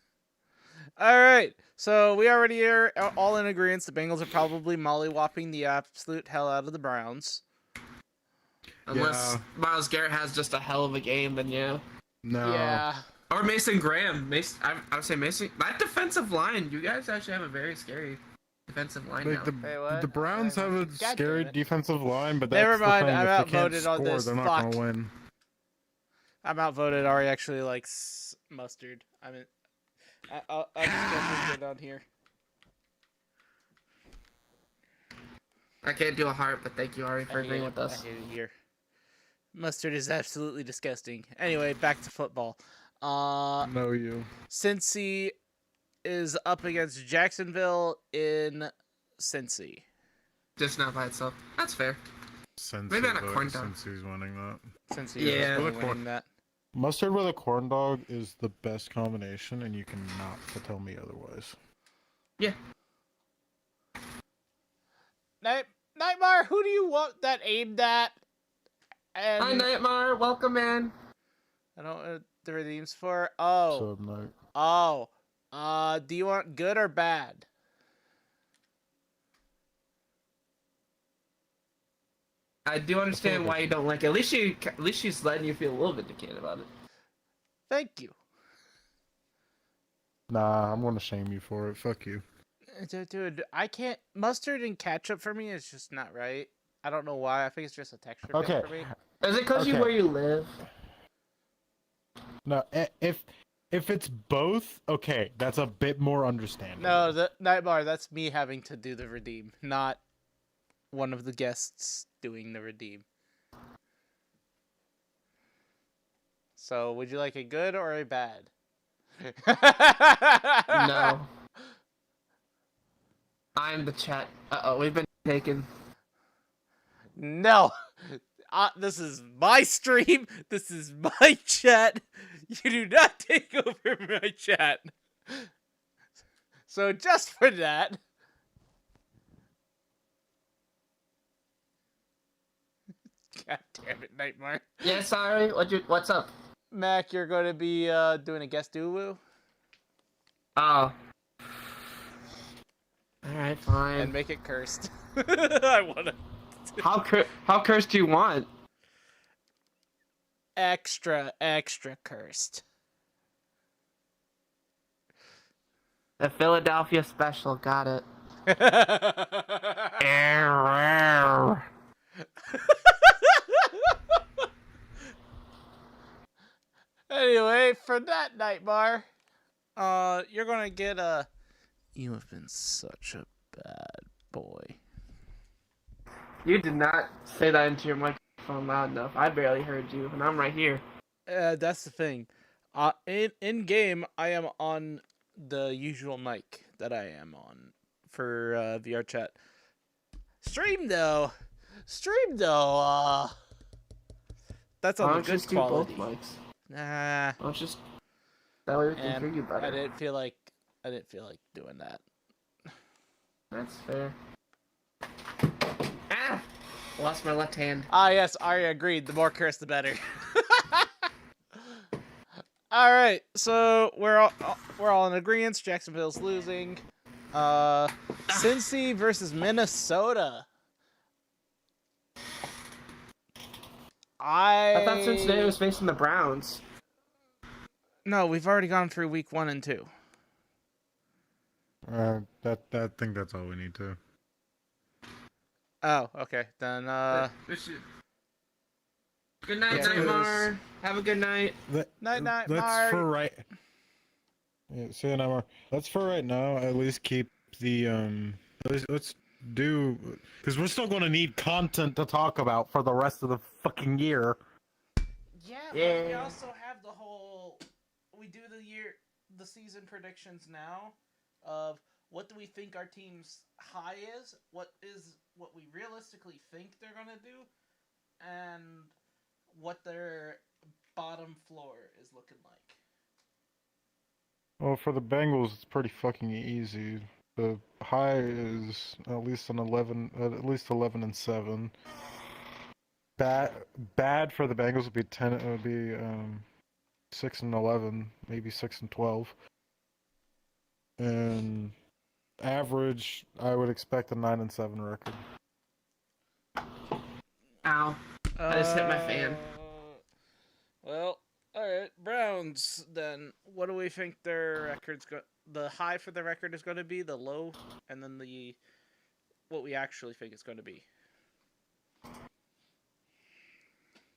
Alright, so we already are all in agreement. The Bengals are probably mollywopping the absolute hell out of the Browns. Unless Yeah. Myles Garrett has just a hell of a game, then yeah. No. Yeah. Or Mason Graham. I would say Mason. That defensive line, you guys actually have a very scary defensive line Like now. Wait, what? the Browns have a God scary damn it. defensive line, but Never that's the mind, thing. I'm If they can't outvoted on score, this. they're not Fuck. gonna win. I'm outvoted. Ari actually likes mustard. I mean, I'll just get this on here. I can't do a heart, but thank you, Ari, for agreeing with us. I hate it here. Mustard is absolutely disgusting. Anyway, back to football. No, you. Cincy is up against Jacksonville in Cincy. Just not by itself. That's fair. Since Maybe on a corn dog. Since he's winning that. Cincy Yeah. is winning that. Mustard with a corn dog is the best combination, and you cannot tell me otherwise. Yeah. Nightmare, who do you want that aimed at? And Hi, Nightmare. Welcome in. I don't know what the redeems for. Oh. So no. Oh. Do you want good or bad? I do understand why you don't like it. At least she's letting you feel a little vindicated about it. Thank you. Nah, I'm gonna shame you for it. Fuck you. Dude, I can't. Mustard and ketchup for me is just not right. I don't know why. I think it's just a texture thing Okay. for me. Is it because Okay. where you live? No, if it's both, okay, that's a bit more understandable. No, the Nightmare, that's me having to do the redeem, not one of the guests doing the redeem. So, would you like a good or a bad? No. I'm the chat. Uh-oh, we've been taken. No. This is my stream. This is my chat. You do not take over my chat. So just for that. God damn it, Nightmare. Yeah, sorry. What's up? Mac, you're going to be doing a guest Uwu Oh. Alright, fine. and make it cursed. I want to. How cursed do you want? Extra cursed. The Philadelphia special, got it. Anyway, for that Nightmare, you're gonna get a. You have been such a bad boy. You did not say that into your microphone loud enough. I barely heard you, and I'm right here. That's the thing. In game, I am on the usual mic that I am on for VR chat. Stream though, that's Why on the don't you good just do both quality. mics? Nah, Why don't you just... That way we can and hear you better. I didn't feel like doing that. That's fair. Ah! Lost my left hand. Ah, yes, Arya agreed. The more cursed, the better. All right, so we're all in agreement. Jacksonville's losing. Cincy versus Minnesota. I thought Cincinnati was facing the Browns. No, we've already gone through week 1 and 2. I think that's all we need to. Oh, okay. Then Good night, Yeah, Nightmare. Have a good night. Night, That's Mark. for right. Yeah, see you now. That's for right now. At least keep the let's do, because we're still going to need content to talk about for the rest of the fucking year. Yeah, but we Yeah. also have the whole. We do the season predictions now of what do we think our team's high is, what we realistically think they're gonna do, and what their bottom floor is looking like. Well, for the Bengals, it's pretty fucking easy. The high is at least 11-7. Bad for the Bengals would be 10. It would be 6-11, maybe 6-12. And average, I would expect a 9-7 record. Ow. I just hit my fan. Well, alright, Browns, then. What do we think their record's the high for the record is going to be, the low, and then what we actually think it's going to be?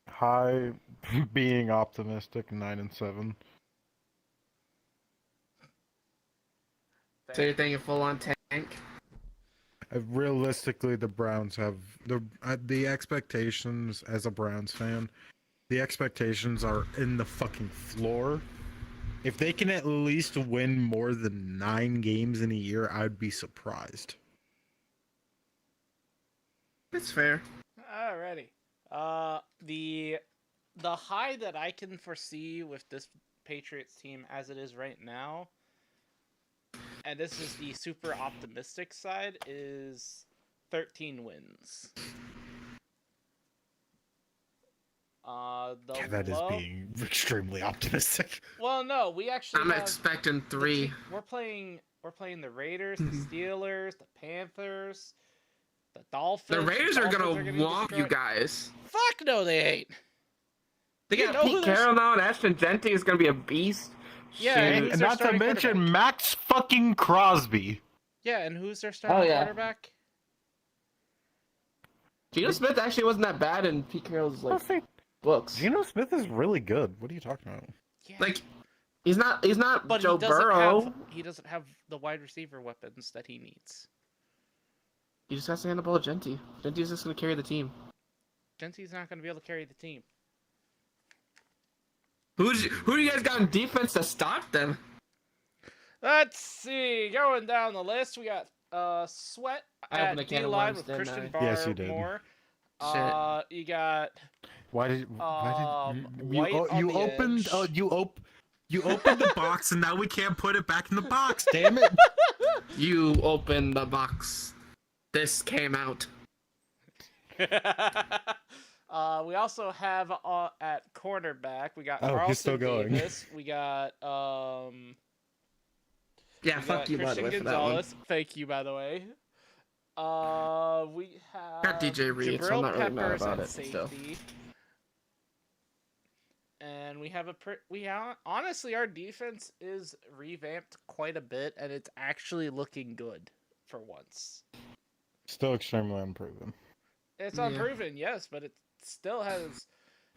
High, being optimistic, 9-7. So you're thinking full on tank? Realistically, the Browns have the expectations as a Browns fan. The expectations are in the fucking floor. If they can at least win more than 9 games in a year, I'd be surprised. That's fair. Alrighty. The high that I can foresee with this Patriots team as it is right now, and this is the super optimistic side, is 13 wins. That is being extremely optimistic. Well, no, we actually I'm have expecting 3. We're playing the Raiders, the Steelers, the Panthers, the Dolphins. The Raiders are Dolphins gonna getting womp you destroyed. guys. Fuck no, they ain't. They You got know who Pete they're- Carroll now, and Ashton Genty is gonna be a beast. Yeah, Shit. and And who's their not to starting mention quarterback? Max fucking Crosby. Yeah, and who's their starting yeah. quarterback? Geno Smith actually wasn't that bad in Pete Carroll's books. Geno Smith is really good. What are you talking about? Yeah. Like, he's not but Joe Burrow. he doesn't have the wide receiver weapons that he needs. He just has to hand the ball to Genty. Genty's just gonna carry the team. Genty's not going to be able to carry the team. Who do you guys got in defense to stop them? Let's see. Going down the list, we got Sweat I opened a at can D of line worms, with didn't Christian I? Yes, you did. Barmore. Shit. You got Why did White on you the opened edge. you opened the box and now we can't put it back in the box. Damn it! You opened the box. This came out. We also have at cornerback. We got Oh, Carlton he's still going. Davis. We got Yeah, we fuck got you, by the Christian way, for that one. Gonzalez. Thank you, by the way. We have Got DJ Reed, so I'm Jabril not really mad Peppers about at it, still. safety. And we have honestly, our defense is revamped quite a bit, and it's actually looking good for once. Still extremely unproven. It's Yeah. unproven, yes, but it still has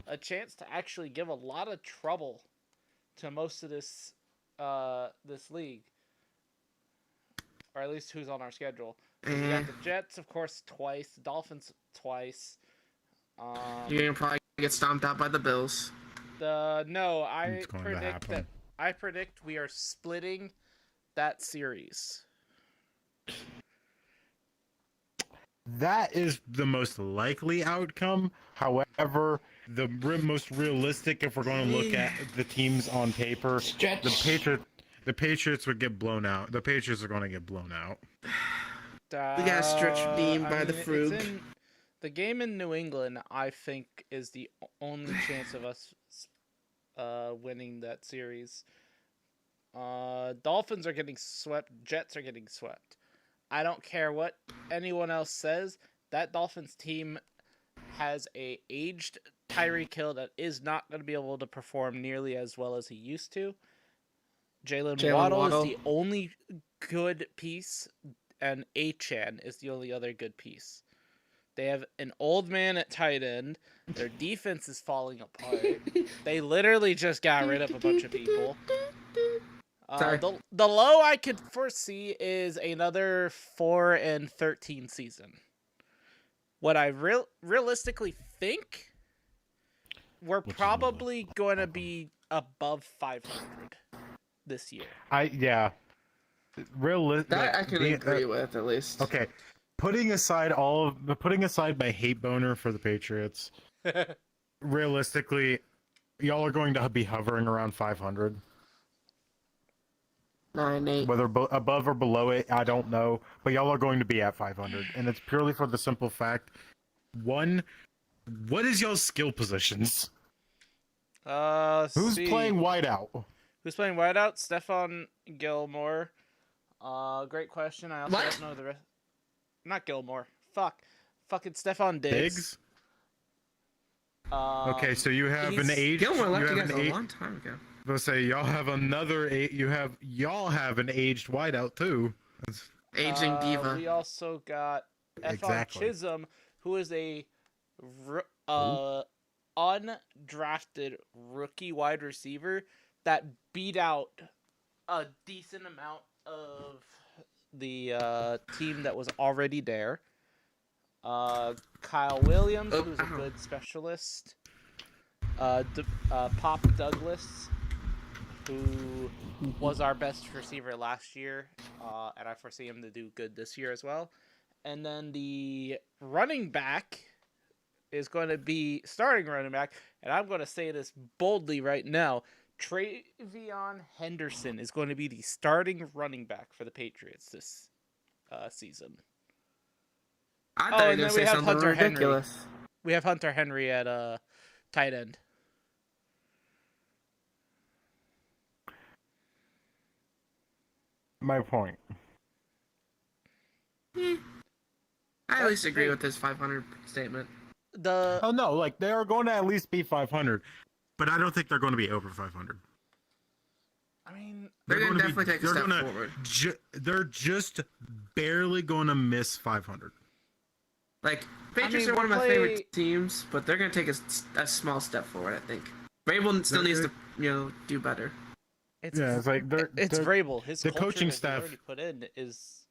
a chance to actually give a lot of trouble to most of this this league, or at least who's on our schedule. We got the Jets, of course, twice. The Dolphins twice. You're gonna probably get stomped out by the Bills. No, I It's going to predict that happen. I predict we are splitting that series. That is the most likely outcome. However, the most realistic, if we're going to look at the teams on paper, Stretch. the Patriots would get blown out. The Patriots are going to get blown out. We got stretch beam by the it's Frug. the game in New England, I think, is the only chance of us winning that series. Dolphins are getting swept. Jets are getting swept. I don't care what anyone else says. That Dolphins team has a aged Tyreek Hill that is not going to be able to perform nearly as well as he used to. Jalen Waddle is the only good piece, and Achan is the only other good piece. They have an old man at tight end. Their defense is falling apart. They literally just got rid of a bunch of people. Sorry. The low I could foresee is another 4-13 season. What I realistically think, we're Which is probably going to be above 500 this year. That I can agree with, at least. Okay, putting aside my hate boner for the Patriots, realistically, y'all are going to be hovering around 500. 9-8. Whether above or below it, I don't know. But y'all are going to be at 500. And it's purely for the simple fact, one, what is y'all's skill positions? Who's playing wideout? Who's playing wideout? Stephon Gilmore. Great question. I also don't know the rest. Not Gilmore. Fucking Stephon Diggs. Okay, so you have an age. Gilmore left you you have guys an a age. long time ago. Let's say y'all have another eight. Y'all have an aged wideout too. That's- Aging diva. We also got F.R. Exactly. Chisholm, who is a undrafted rookie wide receiver that beat out a decent amount of the team that was already there. Kyle Williams, who's a good specialist. Pop Douglas, who was our best receiver last year, and I foresee him to do good this year as well. And then the running back is going to be starting running back, and I'm going to say this boldly right now. Travion Henderson is going to be the starting running back for the Patriots this season. I thought you were and going then to we say have something Hunter Henry. ridiculous. We have Hunter Henry at tight end. My point. I at least agree with this 500 statement. Oh no, like they are going to at least be 500, but I don't think they're going to be over 500. I mean, They're going to gonna definitely take a they're step gonna forward. They're just barely going to miss 500. Like, Patriots are one of my favorite teams, but they're going to take a small step forward, I think. Vrabel still needs to, do better. it's like it's Vrabel. His the culture coaching that he staff already put in is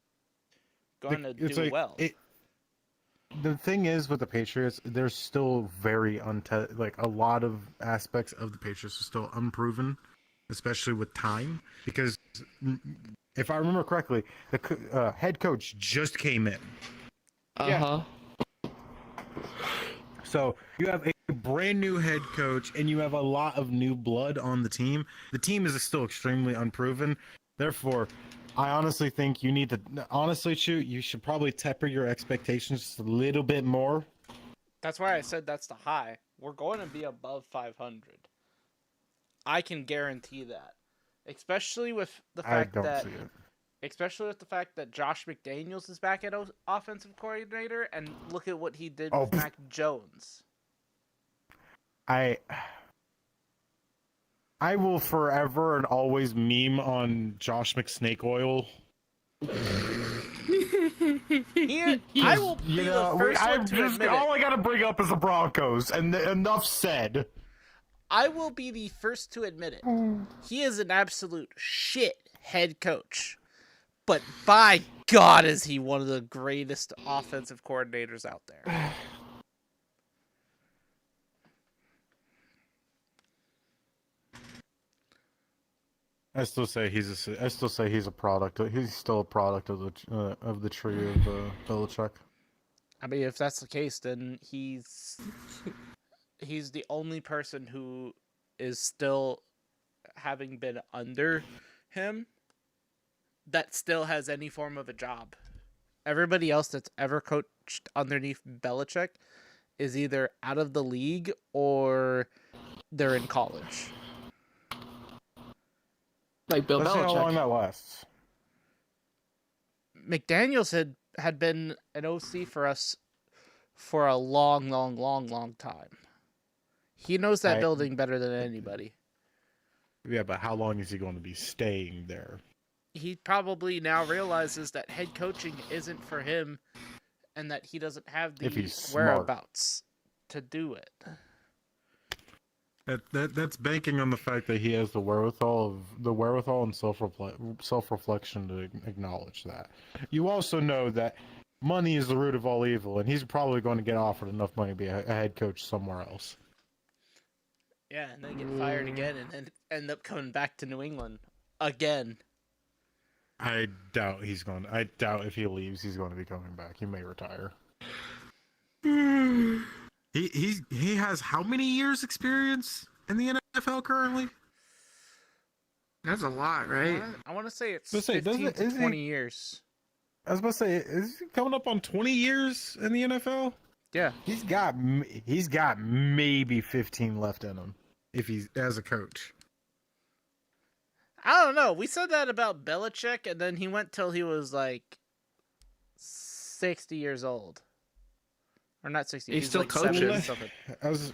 going to do like, well. the thing is with the Patriots, there's still very like a lot of aspects of the Patriots are still unproven, especially with time. Because if I remember correctly, the head coach just came in. Uh-huh. So you have a brand new head coach, and you have a lot of new blood on the team. The team is still extremely unproven. Therefore, I honestly think you need to you should probably temper your expectations just a little bit more. That's why I said that's the high. We're going to be above 500. I can guarantee that, especially with the fact that Josh McDaniels is back at offensive coordinator, and look at what he did with Mac Jones. I will forever and always meme on Josh McSnake Oil. I will be the first one to admit all it. I gotta bring up is the Broncos, and enough said. I will be the first to admit it. He is an absolute shit head coach. But by God, is he one of the greatest offensive coordinators out there. I still say he's a product. He's still a product of the tree of Belichick. I mean, if that's the case, then he's the only person who is still, having been under him, that still has any form of a job. Everybody else that's ever coached underneath Belichick is either out of the league or they're in college. Like Bill Let's see how long Belichick. that lasts. McDaniels had been an OC for us for a long time. He knows that building better than anybody. Yeah, but how long is he going to be staying there? He probably now realizes that head coaching isn't for him and that he doesn't have the whereabouts to do it. That's banking on the fact that he has the wherewithal and self-reflection to acknowledge that. You also know that money is the root of all evil, and he's probably going to get offered enough money to be a head coach somewhere else. Yeah, and then get fired again and then end up coming back to New England again. I doubt if he leaves, he's going to be coming back. He may retire. He has how many years experience in the NFL currently? That's a lot, right? I want to say it's Let's say, 15 to 20 years. I was about to say, is he coming up on 20 years in the NFL? Yeah. He's got maybe 15 left in him if he's as a coach. I don't know. We said that about Belichick, and then he went till he was like 60 years old. Or not 60. He's still like coaching. 70 something. I was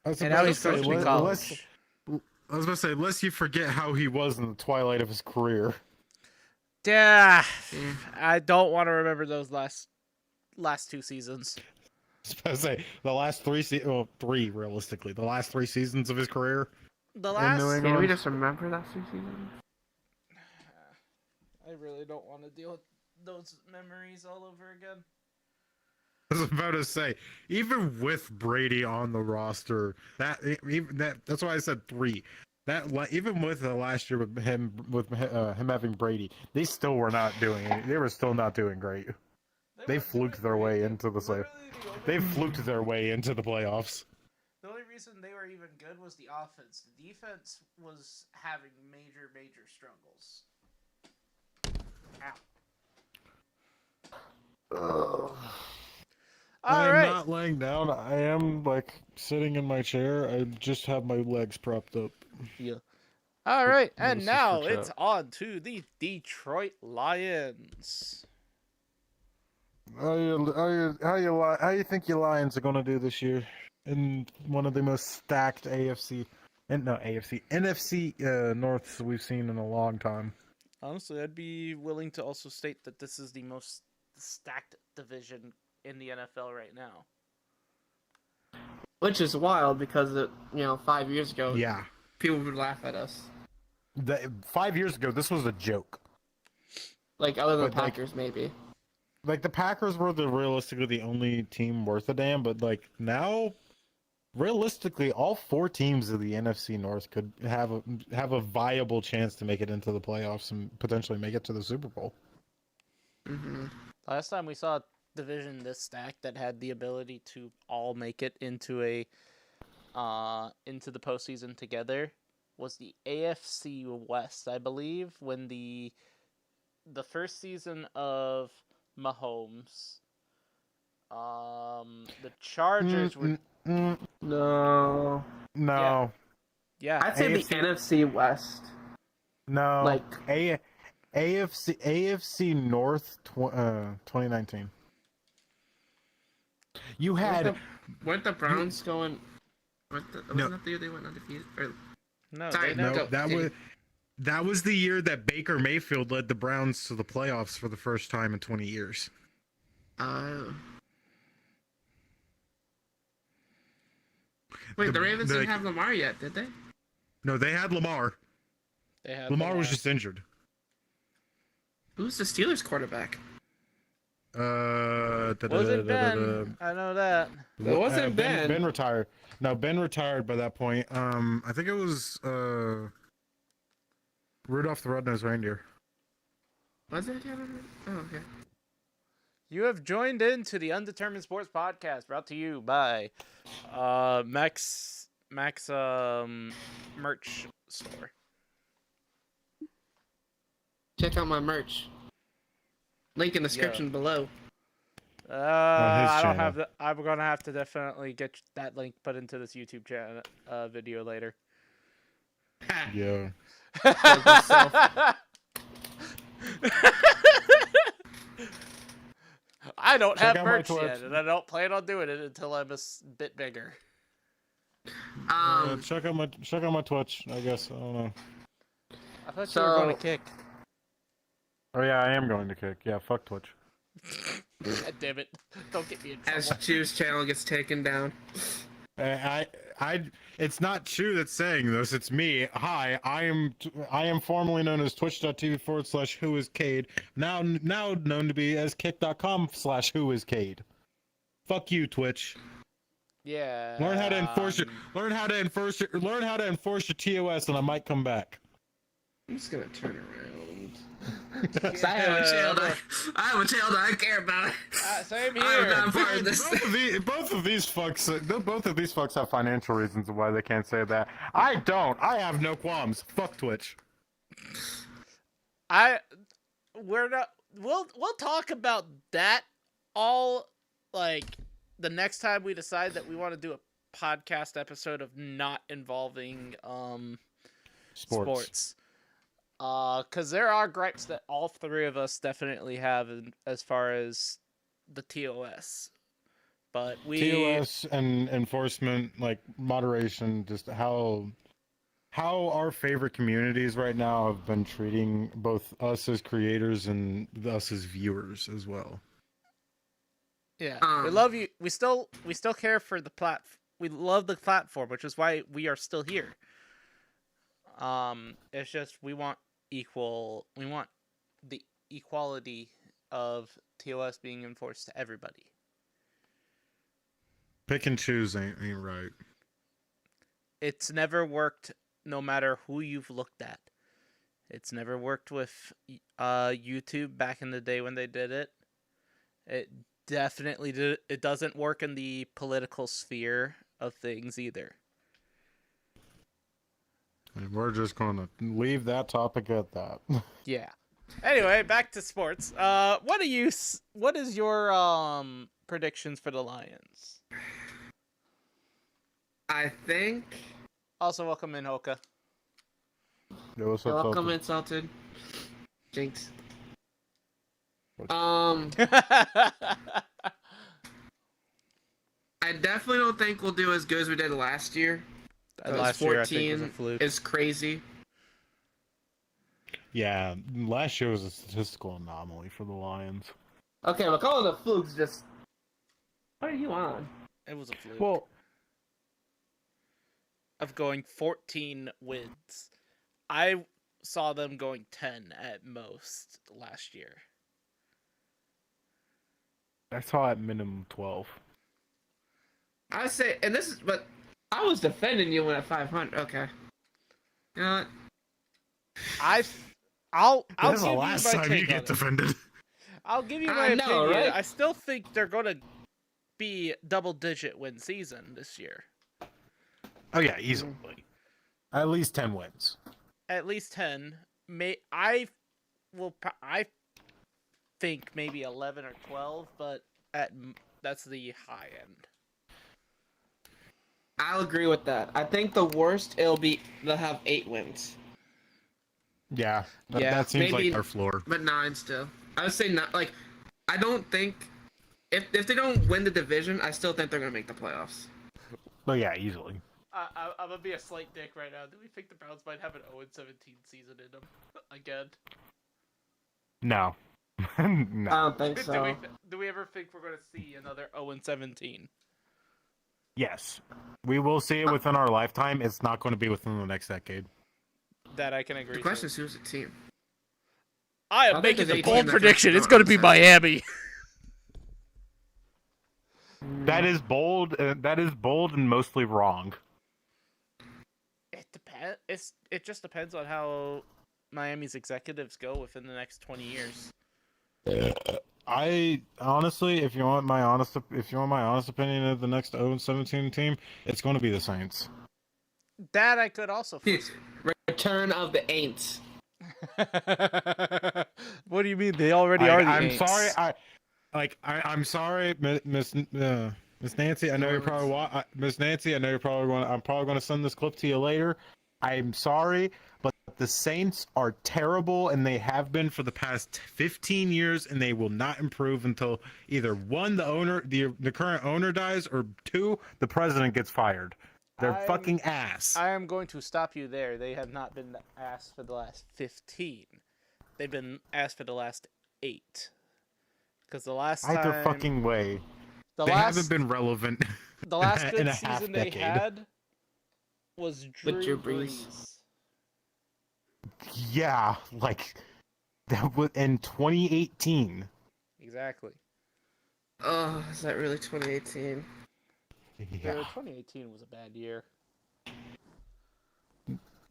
And about now to he's say, coaching college. I was about to say, unless you forget how he was in the twilight of his career. Yeah. I don't want to remember those last two seasons. I was about to say, the last three realistically, the last 3 seasons of his career. The New last. England. Can we just remember that season? I really don't want to deal with those memories all over again. I was about to say, even with Brady on the roster, that's why I said 3. Even with the last year with him having Brady, they still were not doing it. They were still not doing great. They fluked their way into the playoffs. The only reason they were even good was the offense. The defense was having major struggles. Ow. I am All right. not laying down. I am sitting in my chair. I just have my legs propped up. Yeah. All right, and This is now for it's chat. on to the Detroit Lions. How you think your Lions are gonna do this year in one of the most stacked NFC Norths we've seen in a long time? Honestly, I'd be willing to also state that this is the most stacked division in the NFL right now. Which is wild because 5 years ago, Yeah. people would laugh at us. 5 years ago, this was a joke. Like other than But, like- Packers, maybe. like the Packers were realistically the only team worth a damn, but like now, realistically, all four teams of the NFC North could have a viable chance to make it into the playoffs and potentially make it to the Super Bowl. Mm-hmm. Last time we saw a division this stacked that had the ability to all make it into the postseason together was the AFC West, I believe, when the first season of Mahomes, the Chargers were No. No, yeah. I'd say AFC the NFC West. no, Like- AFC North 2019. You had Weren't the Browns going? Wasn't No. that the year they went undefeated? Or, No, Sorry, they no, never, go. that was the year that Baker Mayfield led the Browns to the playoffs for the first time in 20 years. Wait, the The- Ravens the- didn't have Lamar yet, did they? No, they had Lamar. they had Lamar was just injured. Who's the Steelers quarterback? wasn't Ben. I know that. It wasn't Ben. Ben retired. No, Ben retired by that point. I think it was Rudolph the Red-Nosed Reindeer. Was it? Oh, okay. You have joined into the Undetermined Sports Podcast, brought to you by Max merch store. Check out my merch. Link in the description below. I don't channel. have the. I'm gonna have to definitely get that link put into this YouTube channel video later. Yeah. I don't Check have out my merch Twitch. yet, and I don't plan on doing it until I'm a bit bigger. Check out my Twitch. I guess I don't know. I thought you were going to So- kick. Oh yeah, I am going to kick. Yeah, fuck Twitch. God damn it! Don't get me in trouble. As Chew's channel gets taken down. It's not Chew that's saying this. It's me. Hi, I am formerly known as twitch.tv/whoiscade. Now known to be as kick.com/whoiscade. Fuck you, Twitch. Yeah. Learn how to enforce your TOS, and I might come back. I'm just gonna turn around. I have a channel that I care about. Same I'm here. not part of this. Both of these fucks have financial reasons why they can't say that. I don't. I have no qualms. Fuck Twitch. We're not. We'll talk about that all like the next time we decide that we want to do a podcast episode of not involving sports. Because there are gripes that all three of us definitely have as far as the TOS. But TOS and enforcement, like moderation, just how our favorite communities right now have been treating both us as creators and us as viewers as well. Yeah, we love you. We still care for the we love the platform, which is why we are still here. It's just we want the equality of TOS being enforced to everybody. Pick and choose ain't right. It's never worked no matter who you've looked at. It's never worked with YouTube back in the day when they did it. It definitely did. It doesn't work in the political sphere of things either. And we're just gonna leave that topic at that. Yeah. Anyway, back to sports. What is your predictions for the Lions? I think. Also, welcome in, Hoka. Yo, what's up, Welcome, Sophie? insulted. Jinx. I I definitely don't think we'll do as good as we did last year. Last year, I think, was a 14 fluke. is crazy. Yeah, last year was a statistical anomaly for the Lions. Okay, but calling the flukes just. What are you on? It was a fluke. Well, Of going 14 wins. I saw them going 10 at most last year. I saw at minimum 12. I say, and this is, but I was defending you when at 500. Okay. You know what? I'll That's give the you last my time you take on get it. defended. I'll give you my I know, opinion. right? I still think they're gonna be double-digit win season this year. Oh yeah, easily. At least 10 wins. At least 10. I think maybe 11 or 12, but that's the high end. I'll agree with that. I think the worst they'll have 8 wins, Yeah, Yeah, that seems maybe- like our floor. but 9 still. I would say not. Like, I don't think if they don't win the division, I still think they're gonna make the playoffs. But yeah, easily. I'm gonna be a slight dick right now. Do we think the Browns might have an 0-17 season in them again? No. No. I don't think so. Do we ever think we're gonna see another 0-17? Yes. We will see it within our lifetime. It's not going to be within the next decade. That I can agree. The question is, who's the team? I am I think making there's the 18 bold that prediction. can It's gonna be 0-17. Miami. That is bold. That is bold and mostly wrong. It depends. It just depends on how Miami's executives go within the next 20 years. I honestly, if you want my honest opinion of the next 0-17 team, it's going to be the Saints. That I could also foresee. Return of the Aints. What do you mean? They already are the I'm Aints. sorry. I'm sorry, Miss Nancy. I know you're probably Miss Nancy. I know you're probably going. I'm probably going to send this clip to you later. I'm sorry, but the Saints are terrible, and they have been for the past 15 years, and they will not improve until either one, the current owner dies, or two, the president gets fired. They're fucking ass. I am going to stop you there. They have not been asked for the last 15. They've been asked for the last 8. Because the last time... Either fucking way. The They last, haven't been relevant the last in good a half season they decade. had was With Drew Drew Brees. Brees. Yeah, like that was in 2018. Exactly. Oh, is that really 2018? Yeah. 2018 was a bad year.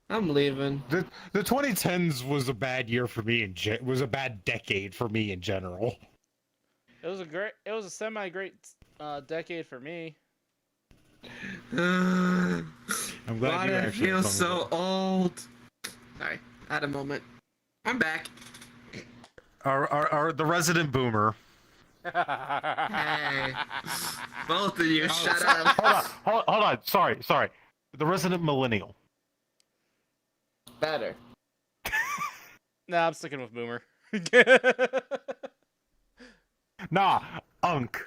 I'm leaving. The 2010s was a bad year for me was a bad decade for me in general. It was a semi-great decade for me. I'm glad Why you do I actually feel told me so that. old? Sorry, I had a moment. I'm back. Our the resident boomer. Hey, both of you, shut up. Hold on. Sorry. The resident millennial. Better. Nah, I'm sticking with Boomer. Nah, Unk.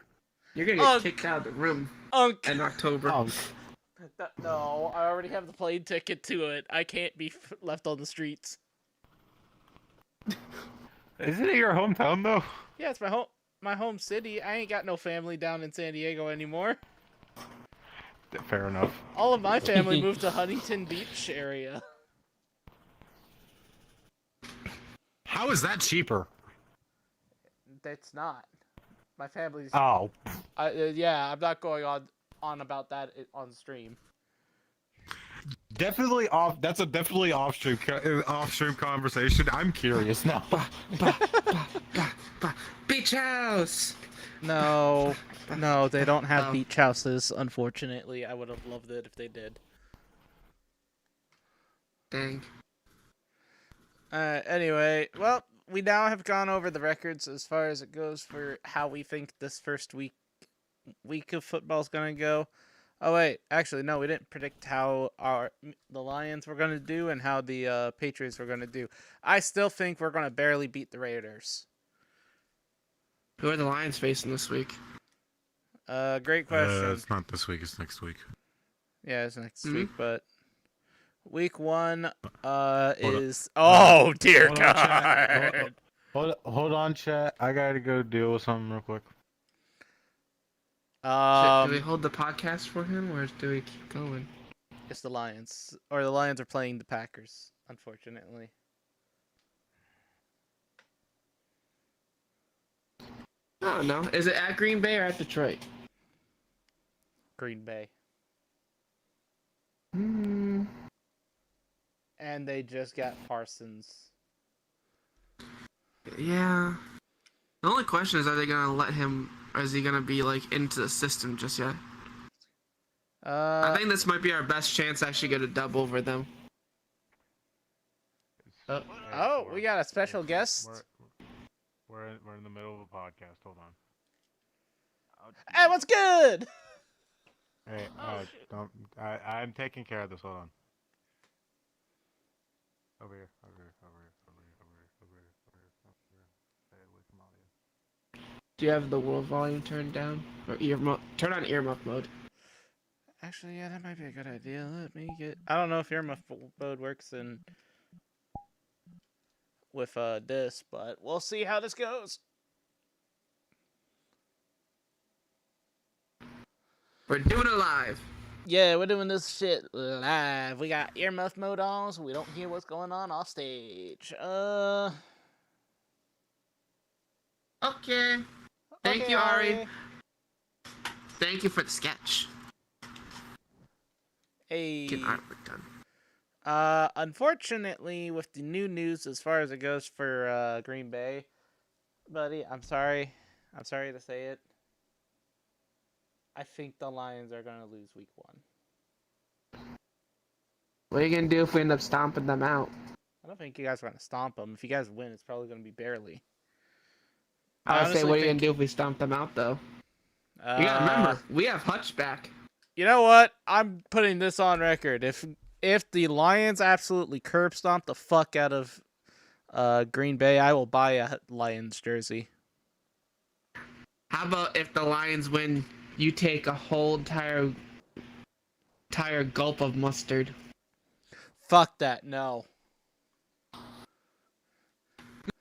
You're gonna get Unk. kicked out of the room Unk. in October. Unk. No, I already have the plane ticket to it. I can't be left on the streets. Isn't it your hometown though? Yeah, it's my home city. I ain't got no family down in San Diego anymore. Fair enough. All of my family moved to Huntington Beach area. How is that cheaper? That's not. My family's. Oh, Yeah, I'm not going on about that on stream. definitely off. That's a definitely offstream conversation. I'm curious now. Beach house. No, they don't have Oh. beach houses. Unfortunately, I would have loved it if they did. Dang. Anyway, well, we now have gone over the records as far as it goes for how we think this first week of football is gonna go. Oh wait, actually no, we didn't predict how the Lions were gonna do and how the Patriots were gonna do. I still think we're gonna barely beat the Raiders. Who are the Lions facing this week? Great question. It's not this week. It's next week. Yeah, it's next Mhm. week, but week 1 on. is oh dear Hold on, chat. God. Hold on, chat. I gotta go deal with something real quick. Do we hold the podcast for him, or do we keep going? It's the Lions, or the Lions are playing the Packers. Unfortunately, I don't know. Is it at Green Bay or at Detroit? Green Bay. Hmm. And they just got Parsons. Yeah. The only question is, are they gonna let him, or is he gonna be like into the system just yet? I think this might be our best chance to actually get a dub over them. Oh, we got a special guest. We're in the middle of a podcast. Hold on. Hey, what's good? Hey, I'm taking care of this. Hold on. Over here. Stay away from audio. Do you have the world volume turned down? Or turn on earmuff mode. Actually, yeah, that might be a good idea. Let me get. I don't know if earmuff mode works in with this, but we'll see how this goes. We're doing it live. Yeah, we're doing this shit live. We got earmuff mode on, so we don't hear what's going on off stage. Okay. Thank Okay, you, Ari. Thank you for the sketch. Hey. Getting artwork done. Unfortunately, with the new news as far as it goes for Green Bay, buddy, I'm sorry. I'm sorry to say it. I think the Lions are going to lose week 1. What are you gonna do if we end up stomping them out? I don't think you guys are going to stomp them. If you guys win, it's probably going to be barely. I would say, honestly what are you think- gonna do if we stomp them out, though? You gotta remember, we have Hutch back. You know what? I'm putting this on record. If the Lions absolutely curb stomp the fuck out of Green Bay, I will buy a Lions jersey. How about if the Lions win, you take a whole entire gulp of mustard? Fuck that, no.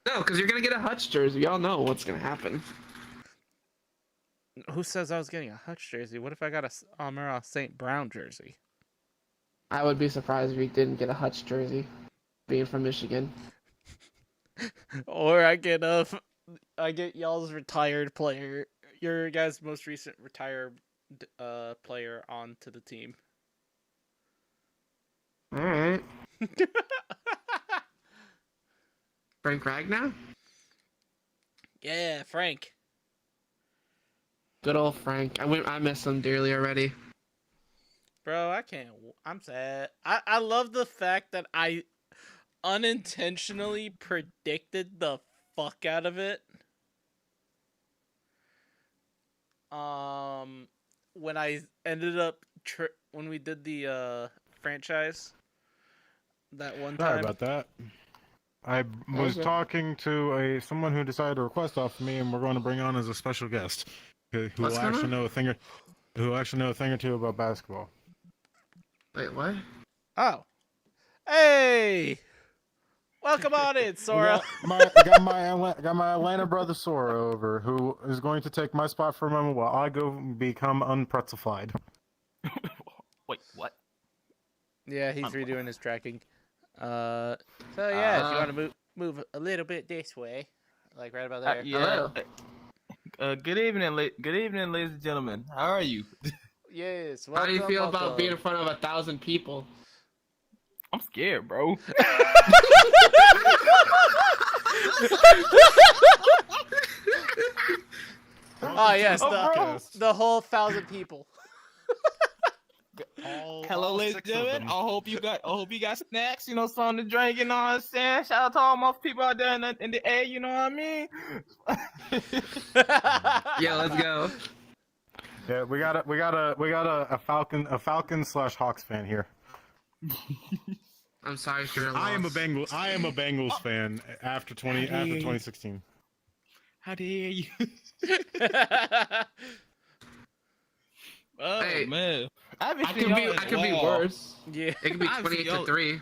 No, because you're gonna get a Hutch jersey. Y'all know what's gonna happen. Who says I was getting a Hutch jersey? What if I got a Amara St. Brown jersey? I would be surprised if you didn't get a Hutch jersey, being from Michigan. Or I get y'all's retired player, your guys' most recent retired player onto the team. All right. Frank Ragnar? Yeah, Frank. Good old Frank. I miss him dearly already. Bro, I can't. I'm sad. I love the fact that I unintentionally predicted the fuck out of it. When I ended up when we did the franchise that one Sorry time. about that. I was Okay. talking to someone who decided to request off of me, and we're going to bring on as a special guest who will What's going actually on? know a thing or two about basketball. Wait, what? Oh. Hey! Welcome on in, Sora. Got my Atlanta brother Sora over, who is going to take my spot for a moment while I go become unpretzelified. Wait, what? Yeah, he's redoing his tracking. So yeah, if you want to move a little bit this way, like right about there. Yeah. Good evening, ladies and gentlemen. How are you? Yes. How do you feel about welcome. being in front of 1,000 people? I'm scared, bro. Oh yes, bro. the whole 1,000 people. Hello, ladies and gentlemen. I hope you got snacks. You know, something to drink. You know what I'm saying? Shout out to all my people out there in the air. You know what I mean? Yeah, let's go. Yeah, we got a Falcon / Hawks fan here. I'm sorry for your loss. I am a Bengals fan after 2016. How dare you? Oh Hey, man, I I could be worse. Yeah. It could be Obviously, 28-3.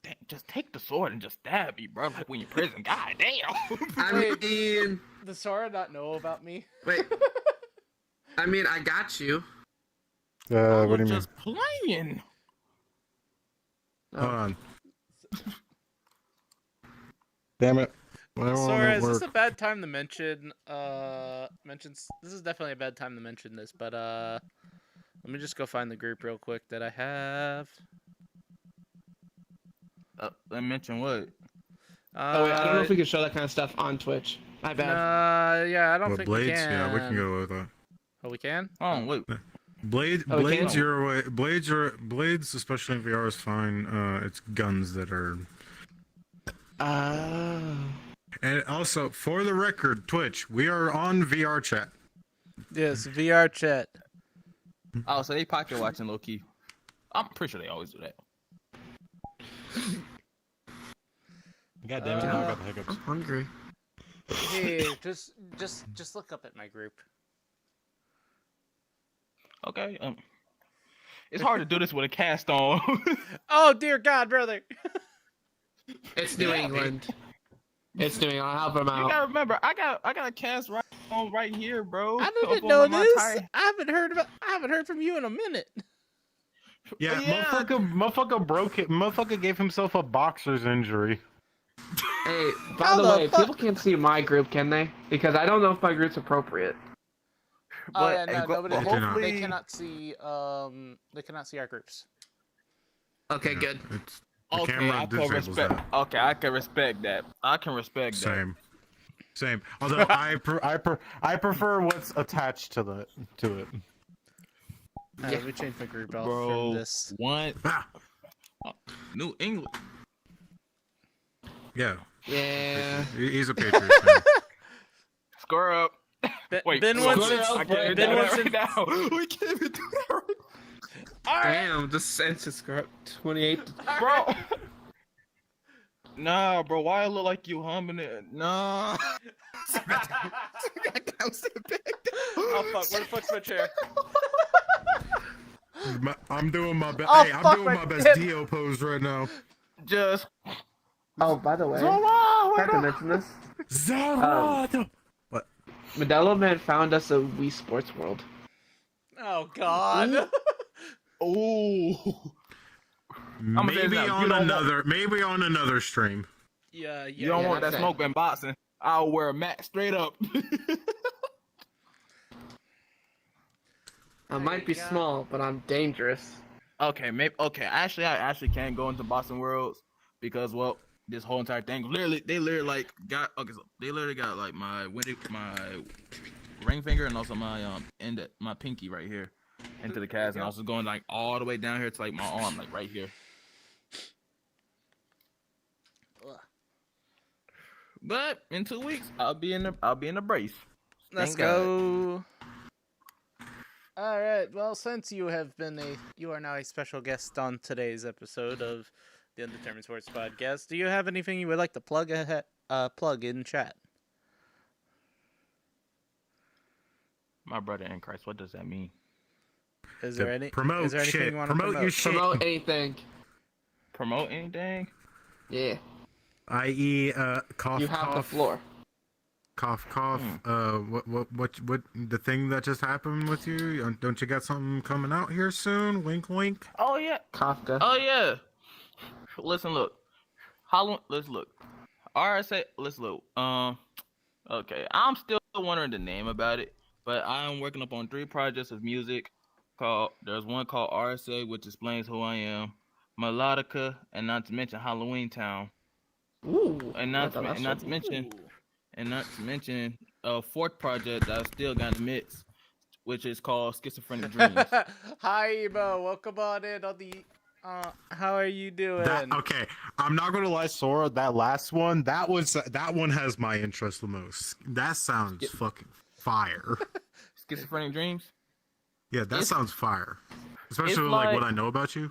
Damn, just take the sword and just stab me, bro. Like when you're in prison. God damn. I Wait. mean, Does Sora not know about me? wait. I mean, I got you. What do you mean? Just playing. Hold on. Damn it. Well, Sora, it is this work. a bad time to mention? This is definitely a bad time to mention this, but let me just go find the group real quick that I have. Let me mention what? Oh wait, I don't know if we can show that kind of stuff on Twitch. My bad. Nah, yeah, I don't What, think Blades? we can. Yeah, we can go with that. Oh, we can? Oh wait. Blades, Oh, we blades, can? your way. Blades, especially in VR, is fine. It's guns that are. And also, for the record, Twitch, we are on VR chat. Yes, VR chat. Oh, so they pocket watching low key. I'm pretty sure they always do that. God damn it! Now I got the hiccups. I'm hungry. Here, just look up at my group. Okay. It's hard to do this with a cast on. Oh dear God, brother! It's New England. It's New England. I'll help him You out. gotta remember, I got a cast right here, bro. I Up didn't on know my this. tie. I haven't heard from you in a minute. Yeah, Yeah. motherfucker broke it. Motherfucker gave himself a boxer's injury. Hey, by How the the way, fuck- people can't see my group, can they? Because I don't know if my group's appropriate. Oh yeah, no, but nobody. hopefully, They cannot see. They cannot see our groups. Okay, good. It's, the okay, camera I can disables respect. that. Okay, I can respect that. I can respect that. Same. Although I prefer what's attached to it. Let me change my group out Bro, from this. one Ah, New England. yeah. Yeah. He's a Patriots fan. Score up. Wait, Ben score wants. up. I can't even Ben do wants that to- right now. We can't even do that right Damn, the census screw 28. bro. Nah, bro. Why it look like you humming it? Nah. Oh fuck! Where the fuck's my chair? I'm doing my best. Oh, Hey, I'm fuck, doing my my best hip. Dio pose right now. Just. Oh, by the way, Oh, I have to mention this. Zarado. What? Modelo Man found us a Wii Sports World. Oh God! Ooh. I'ma say Maybe this now, you on don't another stream. Yeah, You don't yeah, want that that's it. smoke in boxing. I'll wear a mat straight up. I might be Yeah. small, but I'm dangerous. Okay, maybe. Okay, I actually can't go into Boston Worlds because, well, this whole entire thing they literally like got. Okay, so they literally got like my ring finger and also my my pinky right here into the cast, and I was going like all the way down here to like my arm, like right here. Ugh. But in 2 weeks, I'll be in the brace. Let's Thank God. go. All right. Well, since you are now a special guest on today's episode of the Undetermined Sports Podcast, do you have anything you would like to plug in chat? My brother in Christ, what does that mean? Is there any? Promote is there anything shit. you want to Promote your shit. Promote anything. Promote anything? Yeah. I.e., cough, You have cough, the floor. cough, cough. What? The thing that just happened with you? Don't you got something coming out here soon? Wink, wink. Oh yeah. Kafka. Oh yeah. Listen, look. Let's look. RSA. Let's look. Okay. I'm still wondering the name about it, but I'm working up on 3 projects of music. There's one called RSA, which explains who I am. Melodica, and not to mention Halloween Town, Ooh. and not that's to mention a 4th project that I still got in the mix, which is called Schizophrenic Dreams. Hi, Emo. Welcome on in on the. How are you doing? Okay, I'm not gonna lie, Sora. That last one, that one has my interest the most. That sounds fucking fire. Schizophrenic Dreams. Yeah, that It's- sounds fire. Especially it's with, like what like- I know about you.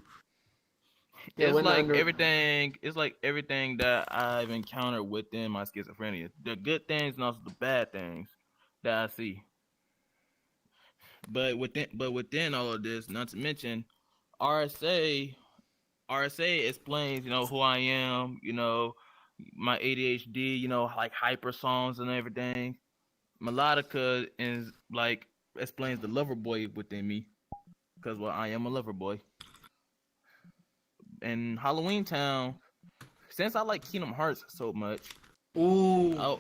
Yeah, It's when like under- everything. It's like everything that I've encountered within my schizophrenia. The good things and also the bad things that I see. But within all of this, not to mention, RSA explains, who I am. My ADHD. Like hyper songs and everything. Melodica is like explains the lover boy within me, because I am a lover boy. And Halloween Town, since I like Kingdom Hearts so much, Ooh.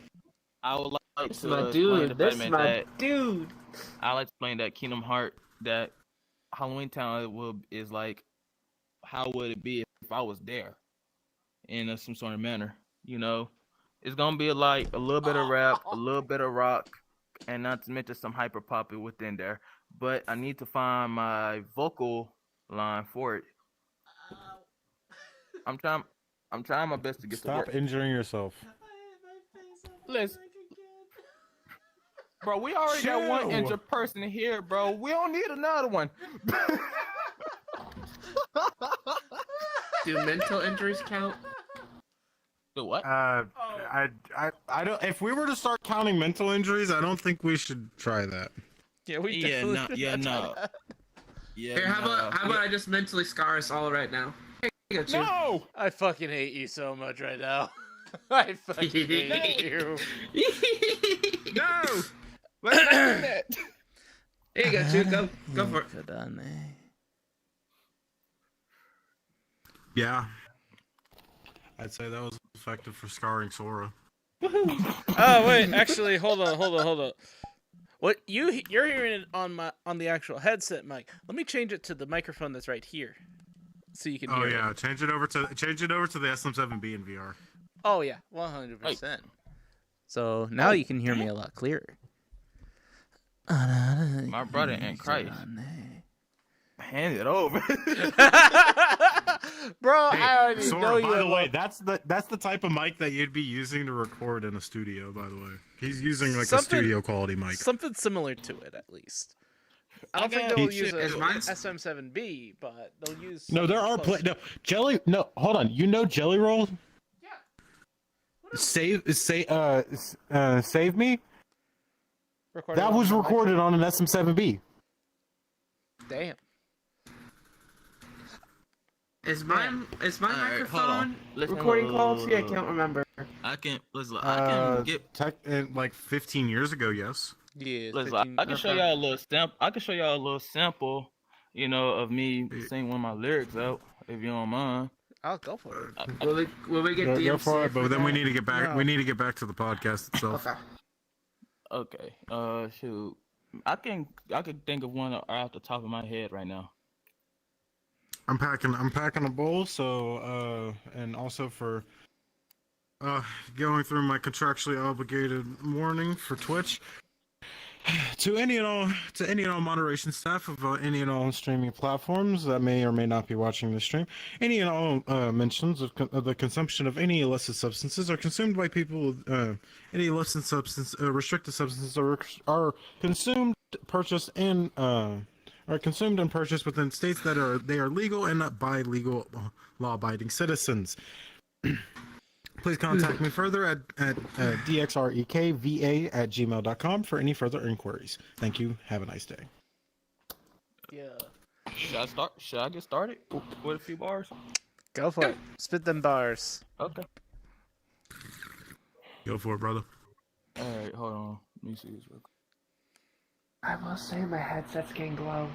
I would like This is to my explain the dude. This is statement my that dude. I like to explain that Kingdom Heart that Halloween Town is like, how would it be if I was there in some sort of manner? You know, it's gonna be like a little bit of rap, a little bit of rock, and not to mention some hyper pop within there. But I need to find my vocal line for it. I'm trying. I'm trying my best to get to Stop work. injuring yourself. Listen, bro, we already got one Chill. injured person here, bro. We don't need another one. Do mental injuries count? Do what? I don't. If we were to start counting mental injuries, I don't think we should try that. Yeah, we Yeah, definitely no, did yeah, not try no. that. Yeah. Here, how no. about I just mentally scar us all right now? Here you go, Chew. No. I fucking hate you so much right now. I fucking hate you. No. Let's not do that. Here you go, Chew. Go for it. Yeah. I'd say that was effective for scarring Sora. Oh wait, actually, hold on. What you're hearing it on the actual headset mic. Let me change it to the microphone that's right here, so you can hear Oh it. yeah, change it over to the SM7B in VR. Oh yeah, 100%. So now you can hear me a lot clearer. My brother in Christ. Hand it over. Bro, I already know Sora, you. by the way, that's the type of mic that you'd be using to record in a studio. By the way, he's using like a studio quality mic. Something similar to it, at least. I don't think got they'll it. use Is a mine- SM7B, but they'll use. No, there are close. No, hold on. You know Jelly Roll? Yeah. Save me. Recorded That on was the recorded on an SM7B. Damn. Is my Alright, hold microphone on. Listen, recording look, quality? I look. can't remember. I can listen. I can get. Like 15 years ago, yes. Yeah. Listen, 15 I can show y'all a little sample. I can show y'all a little sample. You know, of me singing one of my lyrics out. If you don't mind. I'll go for it. Will we get Go DMCA for it, but then we that? need to get back. No. We need to get back to the podcast itself. Okay. Okay. Shoot. I can think of one off the top of my head right now. I'm packing a bowl, so and also for going through my contractually obligated warning for Twitch. To any and all moderation staff of any and all streaming platforms that may or may not be watching the stream, any and all mentions of the consumption of any illicit substances are consumed by people. Any illicit substance, restricted substances are consumed, purchased, and are consumed and purchased within states that are legal and not by legal law-abiding citizens. Please contact me further at dxrekva@gmail.com for any further inquiries. Thank you. Have a nice day. Yeah. Should I get started with a few bars? Go for it. Spit them bars. Okay. Go for it, brother. All right. Hold on. Let me see this real quick. I will say my headset's getting glow.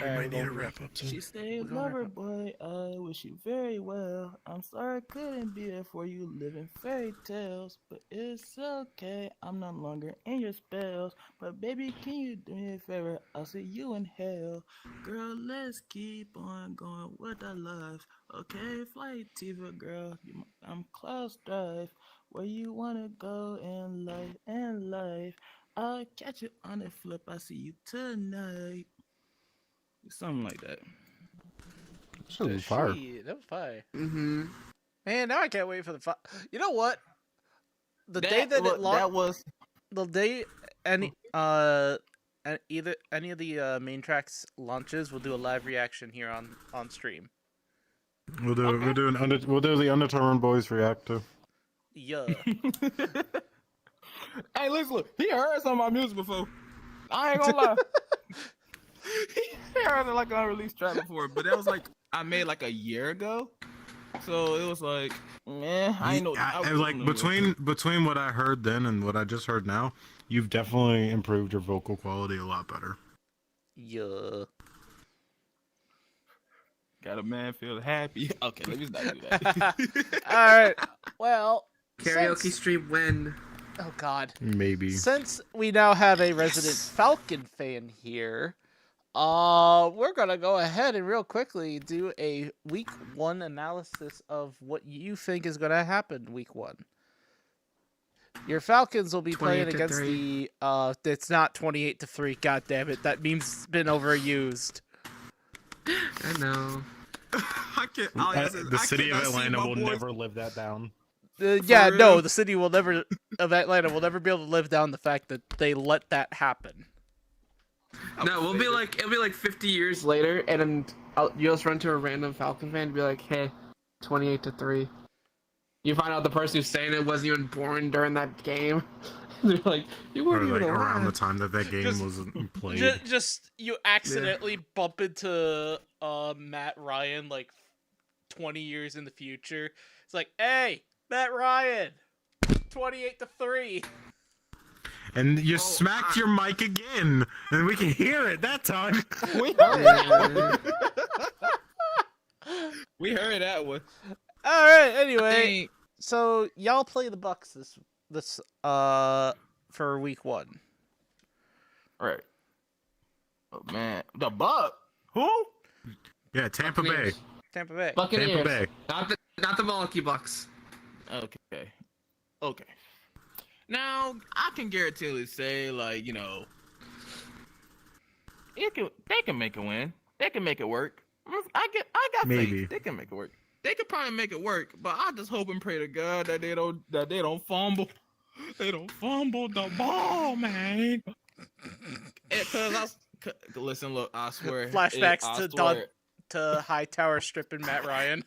We might need to wrap up soon. She said, "Lover boy, I wish you very well. I'm sorry I couldn't be there for you, living fairy tales, but it's okay. I'm no longer in your spells. But baby, can you do me a favor? I'll see you in hell, girl. Let's keep on going with our life. Okay, flight TV, girl. I'm close drive. Where you wanna go in life? I'll catch you on the flip. I see you tonight." Something like that. That was fire. Shit, that was fire. Mm-hmm. Man, now I can't wait for the You know what? The day That that wa- it launched, that was the day any either any of the main tracks launches, we'll do a live reaction here on stream. We'll do the Undetermined Boys react to. Yeah. Hey, listen, look, he heard some of my music before. I ain't gonna lie. He heard like an unreleased track before, but that was like I made like a year ago. So it was like, man, I ain't know. Like between what I heard then and what I just heard now, you've definitely improved your vocal quality a lot better. Yeah. Got a man feel happy. Okay, let me not do that. All right. Well, Karaoke since- stream when? Oh God. Maybe. Since we now have a resident Falcon fan here, we're gonna go ahead and real quickly do a week 1 analysis of what you think is gonna happen week 1. Your Falcons will be playing 28 to against 3. it's not 28-3. God damn it, that meme's been overused. I know. I can't. The city of Atlanta will never live that down. Yeah, no, real? the city will never of Atlanta will never be able to live down the fact that they let that happen. No, it'll be like 50 years later, and then you'll just run to a random Falcon fan and be like, "Hey, 28 to 3." You find out the person who's saying it wasn't even born during that game. They're like, "You Or weren't like even around the alive." time that game Just- wasn't played. Just you accidentally bump into Matt Ryan like 20 years in the future. It's like, hey, Matt Ryan, 28-3. And you smacked your mic again, and we can hear it that time. Yeah. We heard that one. All right. I Anyway, think- so y'all play the Bucks this for week 1. Right. Oh man, the Buck. Who? Yeah, Tampa Bay. Buccaneers. Tampa Bay. Buccaneers. Tampa Bay. Not the Milwaukee Bucks. Okay. Okay. Now I can guarantee say like they can make a win. They can make it work. I got Maybe. faith. They can make it work. They could probably make it work, but I just hope and pray to God that they don't fumble. They don't fumble the ball, man. Listen, look, I swear. Flashbacks I to swear. to Hightower stripping Matt Ryan.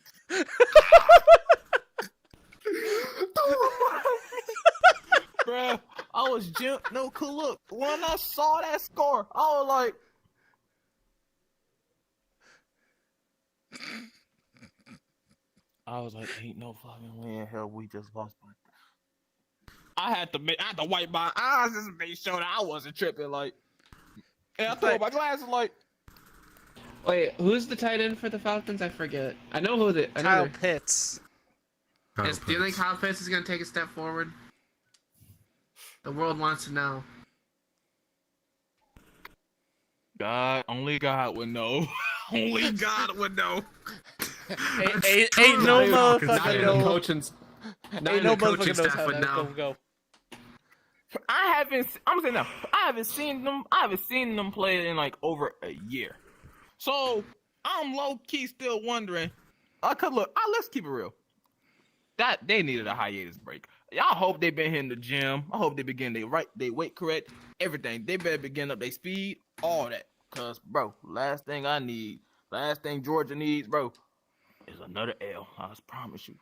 Bruh, I was look, when I saw that score, I was like, ain't no fucking way in hell we just lost by this. I had to wipe my eyes just to make sure that I wasn't tripping, like, and I threw my glasses, like, Wait, who's the tight end for the Falcons? I forget. I know who the. I know Kyle their- Pitts. Kyle do you think Pitts. Kyle Pitts is gonna take a step forward? The world wants to know. God, only God would know. Only God would know. Ain't no Falcons Not motherfucker even fan. the know. coaching. Not Ain't even no the coaching motherfucker knows staff how would that's know. gonna go. I'm saying now, I haven't seen them play in like over a year. So I'm low key still wondering. Cause look, let's keep it real. That they needed a hiatus break. Y'all hope they been hitting the gym. I hope they begin they weight correct, everything. They better begin up their speed, all that. Cause bro, last thing Georgia needs, bro, is another L. I promise you.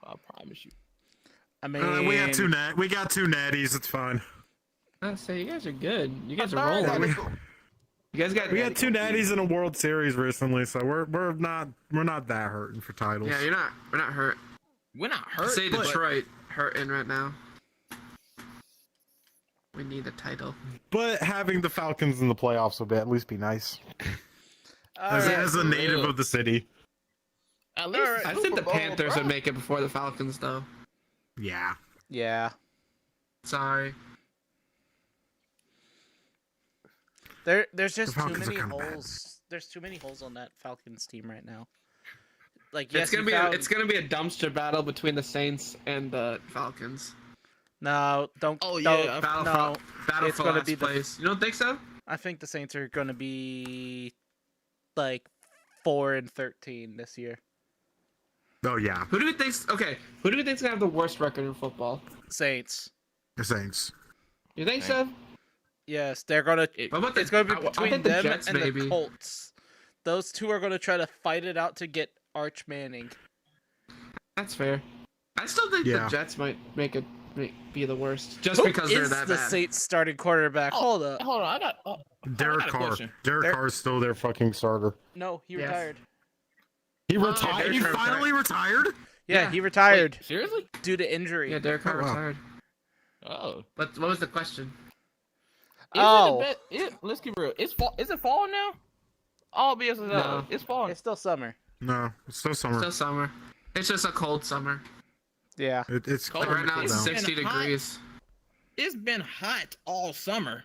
I mean, We got two natties. It's fine. I say you guys are good. You guys A are third rolling. that is- You guys got. We got two natties in a World Series recently, so we're not that hurting for titles. Yeah, we're not hurt. We're not I hurt. say but- Detroit hurting right now. We need a title. But having the Falcons in the playoffs would at least be nice. As a native of the city. At least Alright. I think the Super Bowl, Panthers bro. would make it before the Falcons, though. Yeah. yeah. Sorry. There's just too Falcons are many kinda bad. holes. There's too many holes on that Falcons team right now. Like, It's yes, gonna be a dumpster battle between the Saints and the Falcons. No, don't. Oh, don't- yeah, no. Battle It's for gonna last be the- place. You don't think so? I think the Saints are gonna be like 4-13 this year. Oh yeah. Who do we think's Who do we think's gonna have the worst record in football? Saints. The Saints. You think so? Yes, they're gonna. What about the- It's gonna be I between think the them Jets, and maybe. the Colts. Those two are gonna try to fight it out to get Arch Manning. That's fair. I still think Yeah. the Jets might be the worst, just Who because they're is that the bad. Saints starting quarterback? Hold up. Hold on, I got Derek a Carr. question. Derek Derek- Carr's still their fucking starter. No, he Yes. retired. He Derek retired. He Carr finally retired. Yeah, Yeah. he retired Wait, seriously? due to injury. Yeah, Derek Carr Oh, wow. retired. Oh. What was the question? Oh. Let's keep it real. Is it fall now? All BS is No. out. It's fall. It's still summer. No, it's still summer. Still summer. It's just a cold summer. Yeah. It's Cold. Like right now it's It's been 60 hot. degrees. It's been hot all summer.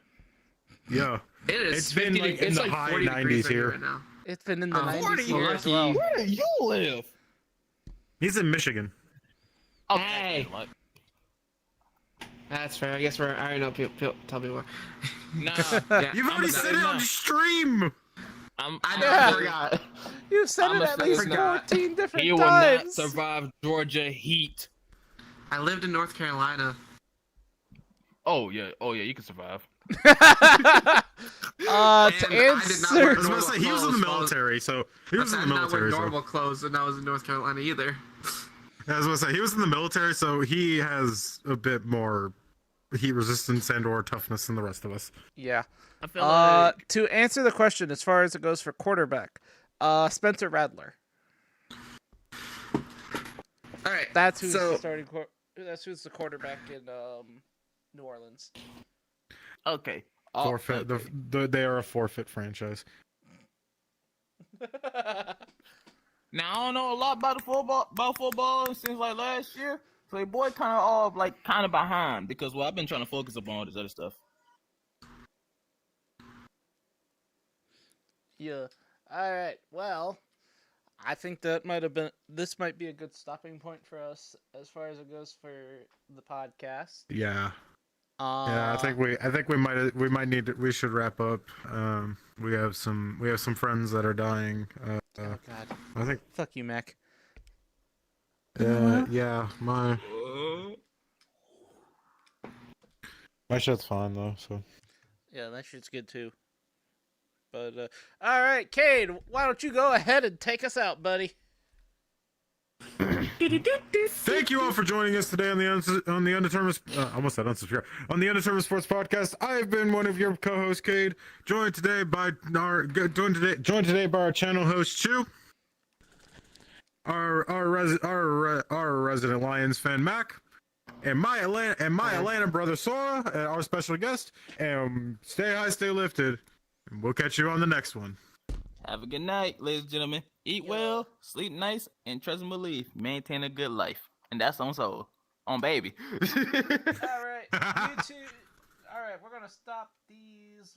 yeah. It is. It's been 50 like in it's the like high 40 degrees 90s right here. right now. It's been in the Oh, 90s 40, here as lucky. well. Where do you live? He's in Michigan. Okay, Hey. like, That's fair. I guess I already know people tell me more. nah. Yeah, You've I'm already a said it on nah. stream. I know. Yeah. I forgot. You said I'm it a at least sucker. 14 different He will not times. survive Georgia heat. I lived in North Carolina. Oh yeah, you can survive. To And I did not wear I answer. was about to say he was in the military, so he was in the I did not wear military. So normal clothes when I was in North Carolina either. I was about to say he was in the military, so he has a bit more heat resistance and or toughness than the rest of us. Yeah. I feel like To answer the question, as far as it goes for quarterback, Spencer Rattler. All right. That's who's so, the starting. That's who's the quarterback in New Orleans. okay. Forfeit. Okay. They are a forfeit franchise. Now I don't know a lot about football since like last year. So your boy kind of all like kind of behind because I've been trying to focus upon all this other stuff. Yeah. All right. Well, I think this might be a good stopping point for us as far as it goes for the podcast. Yeah. Yeah, I think we should wrap up. We have some friends that are dying. Oh God. I think Fuck you, Mac. yeah, my shit's fine though, so Yeah, that shit's good too. But all right, Cade, why don't you go ahead and take us out, buddy? thank you all for joining us today on the Undetermined almost said unsubscribe on the Undetermined Sports Podcast. I've been one of your co-hosts, Cade, joined today by our channel host Chu, our resident Lions fan Mac, and my Atlanta brother Sora, our special guest. And stay high, stay lifted, and we'll catch you on the next one. Have a good night, ladies and gentlemen. Eat well, sleep nice, and trust and believe. Maintain a good life. And that's on soul. On baby. All right, you two. All right, we're gonna stop these.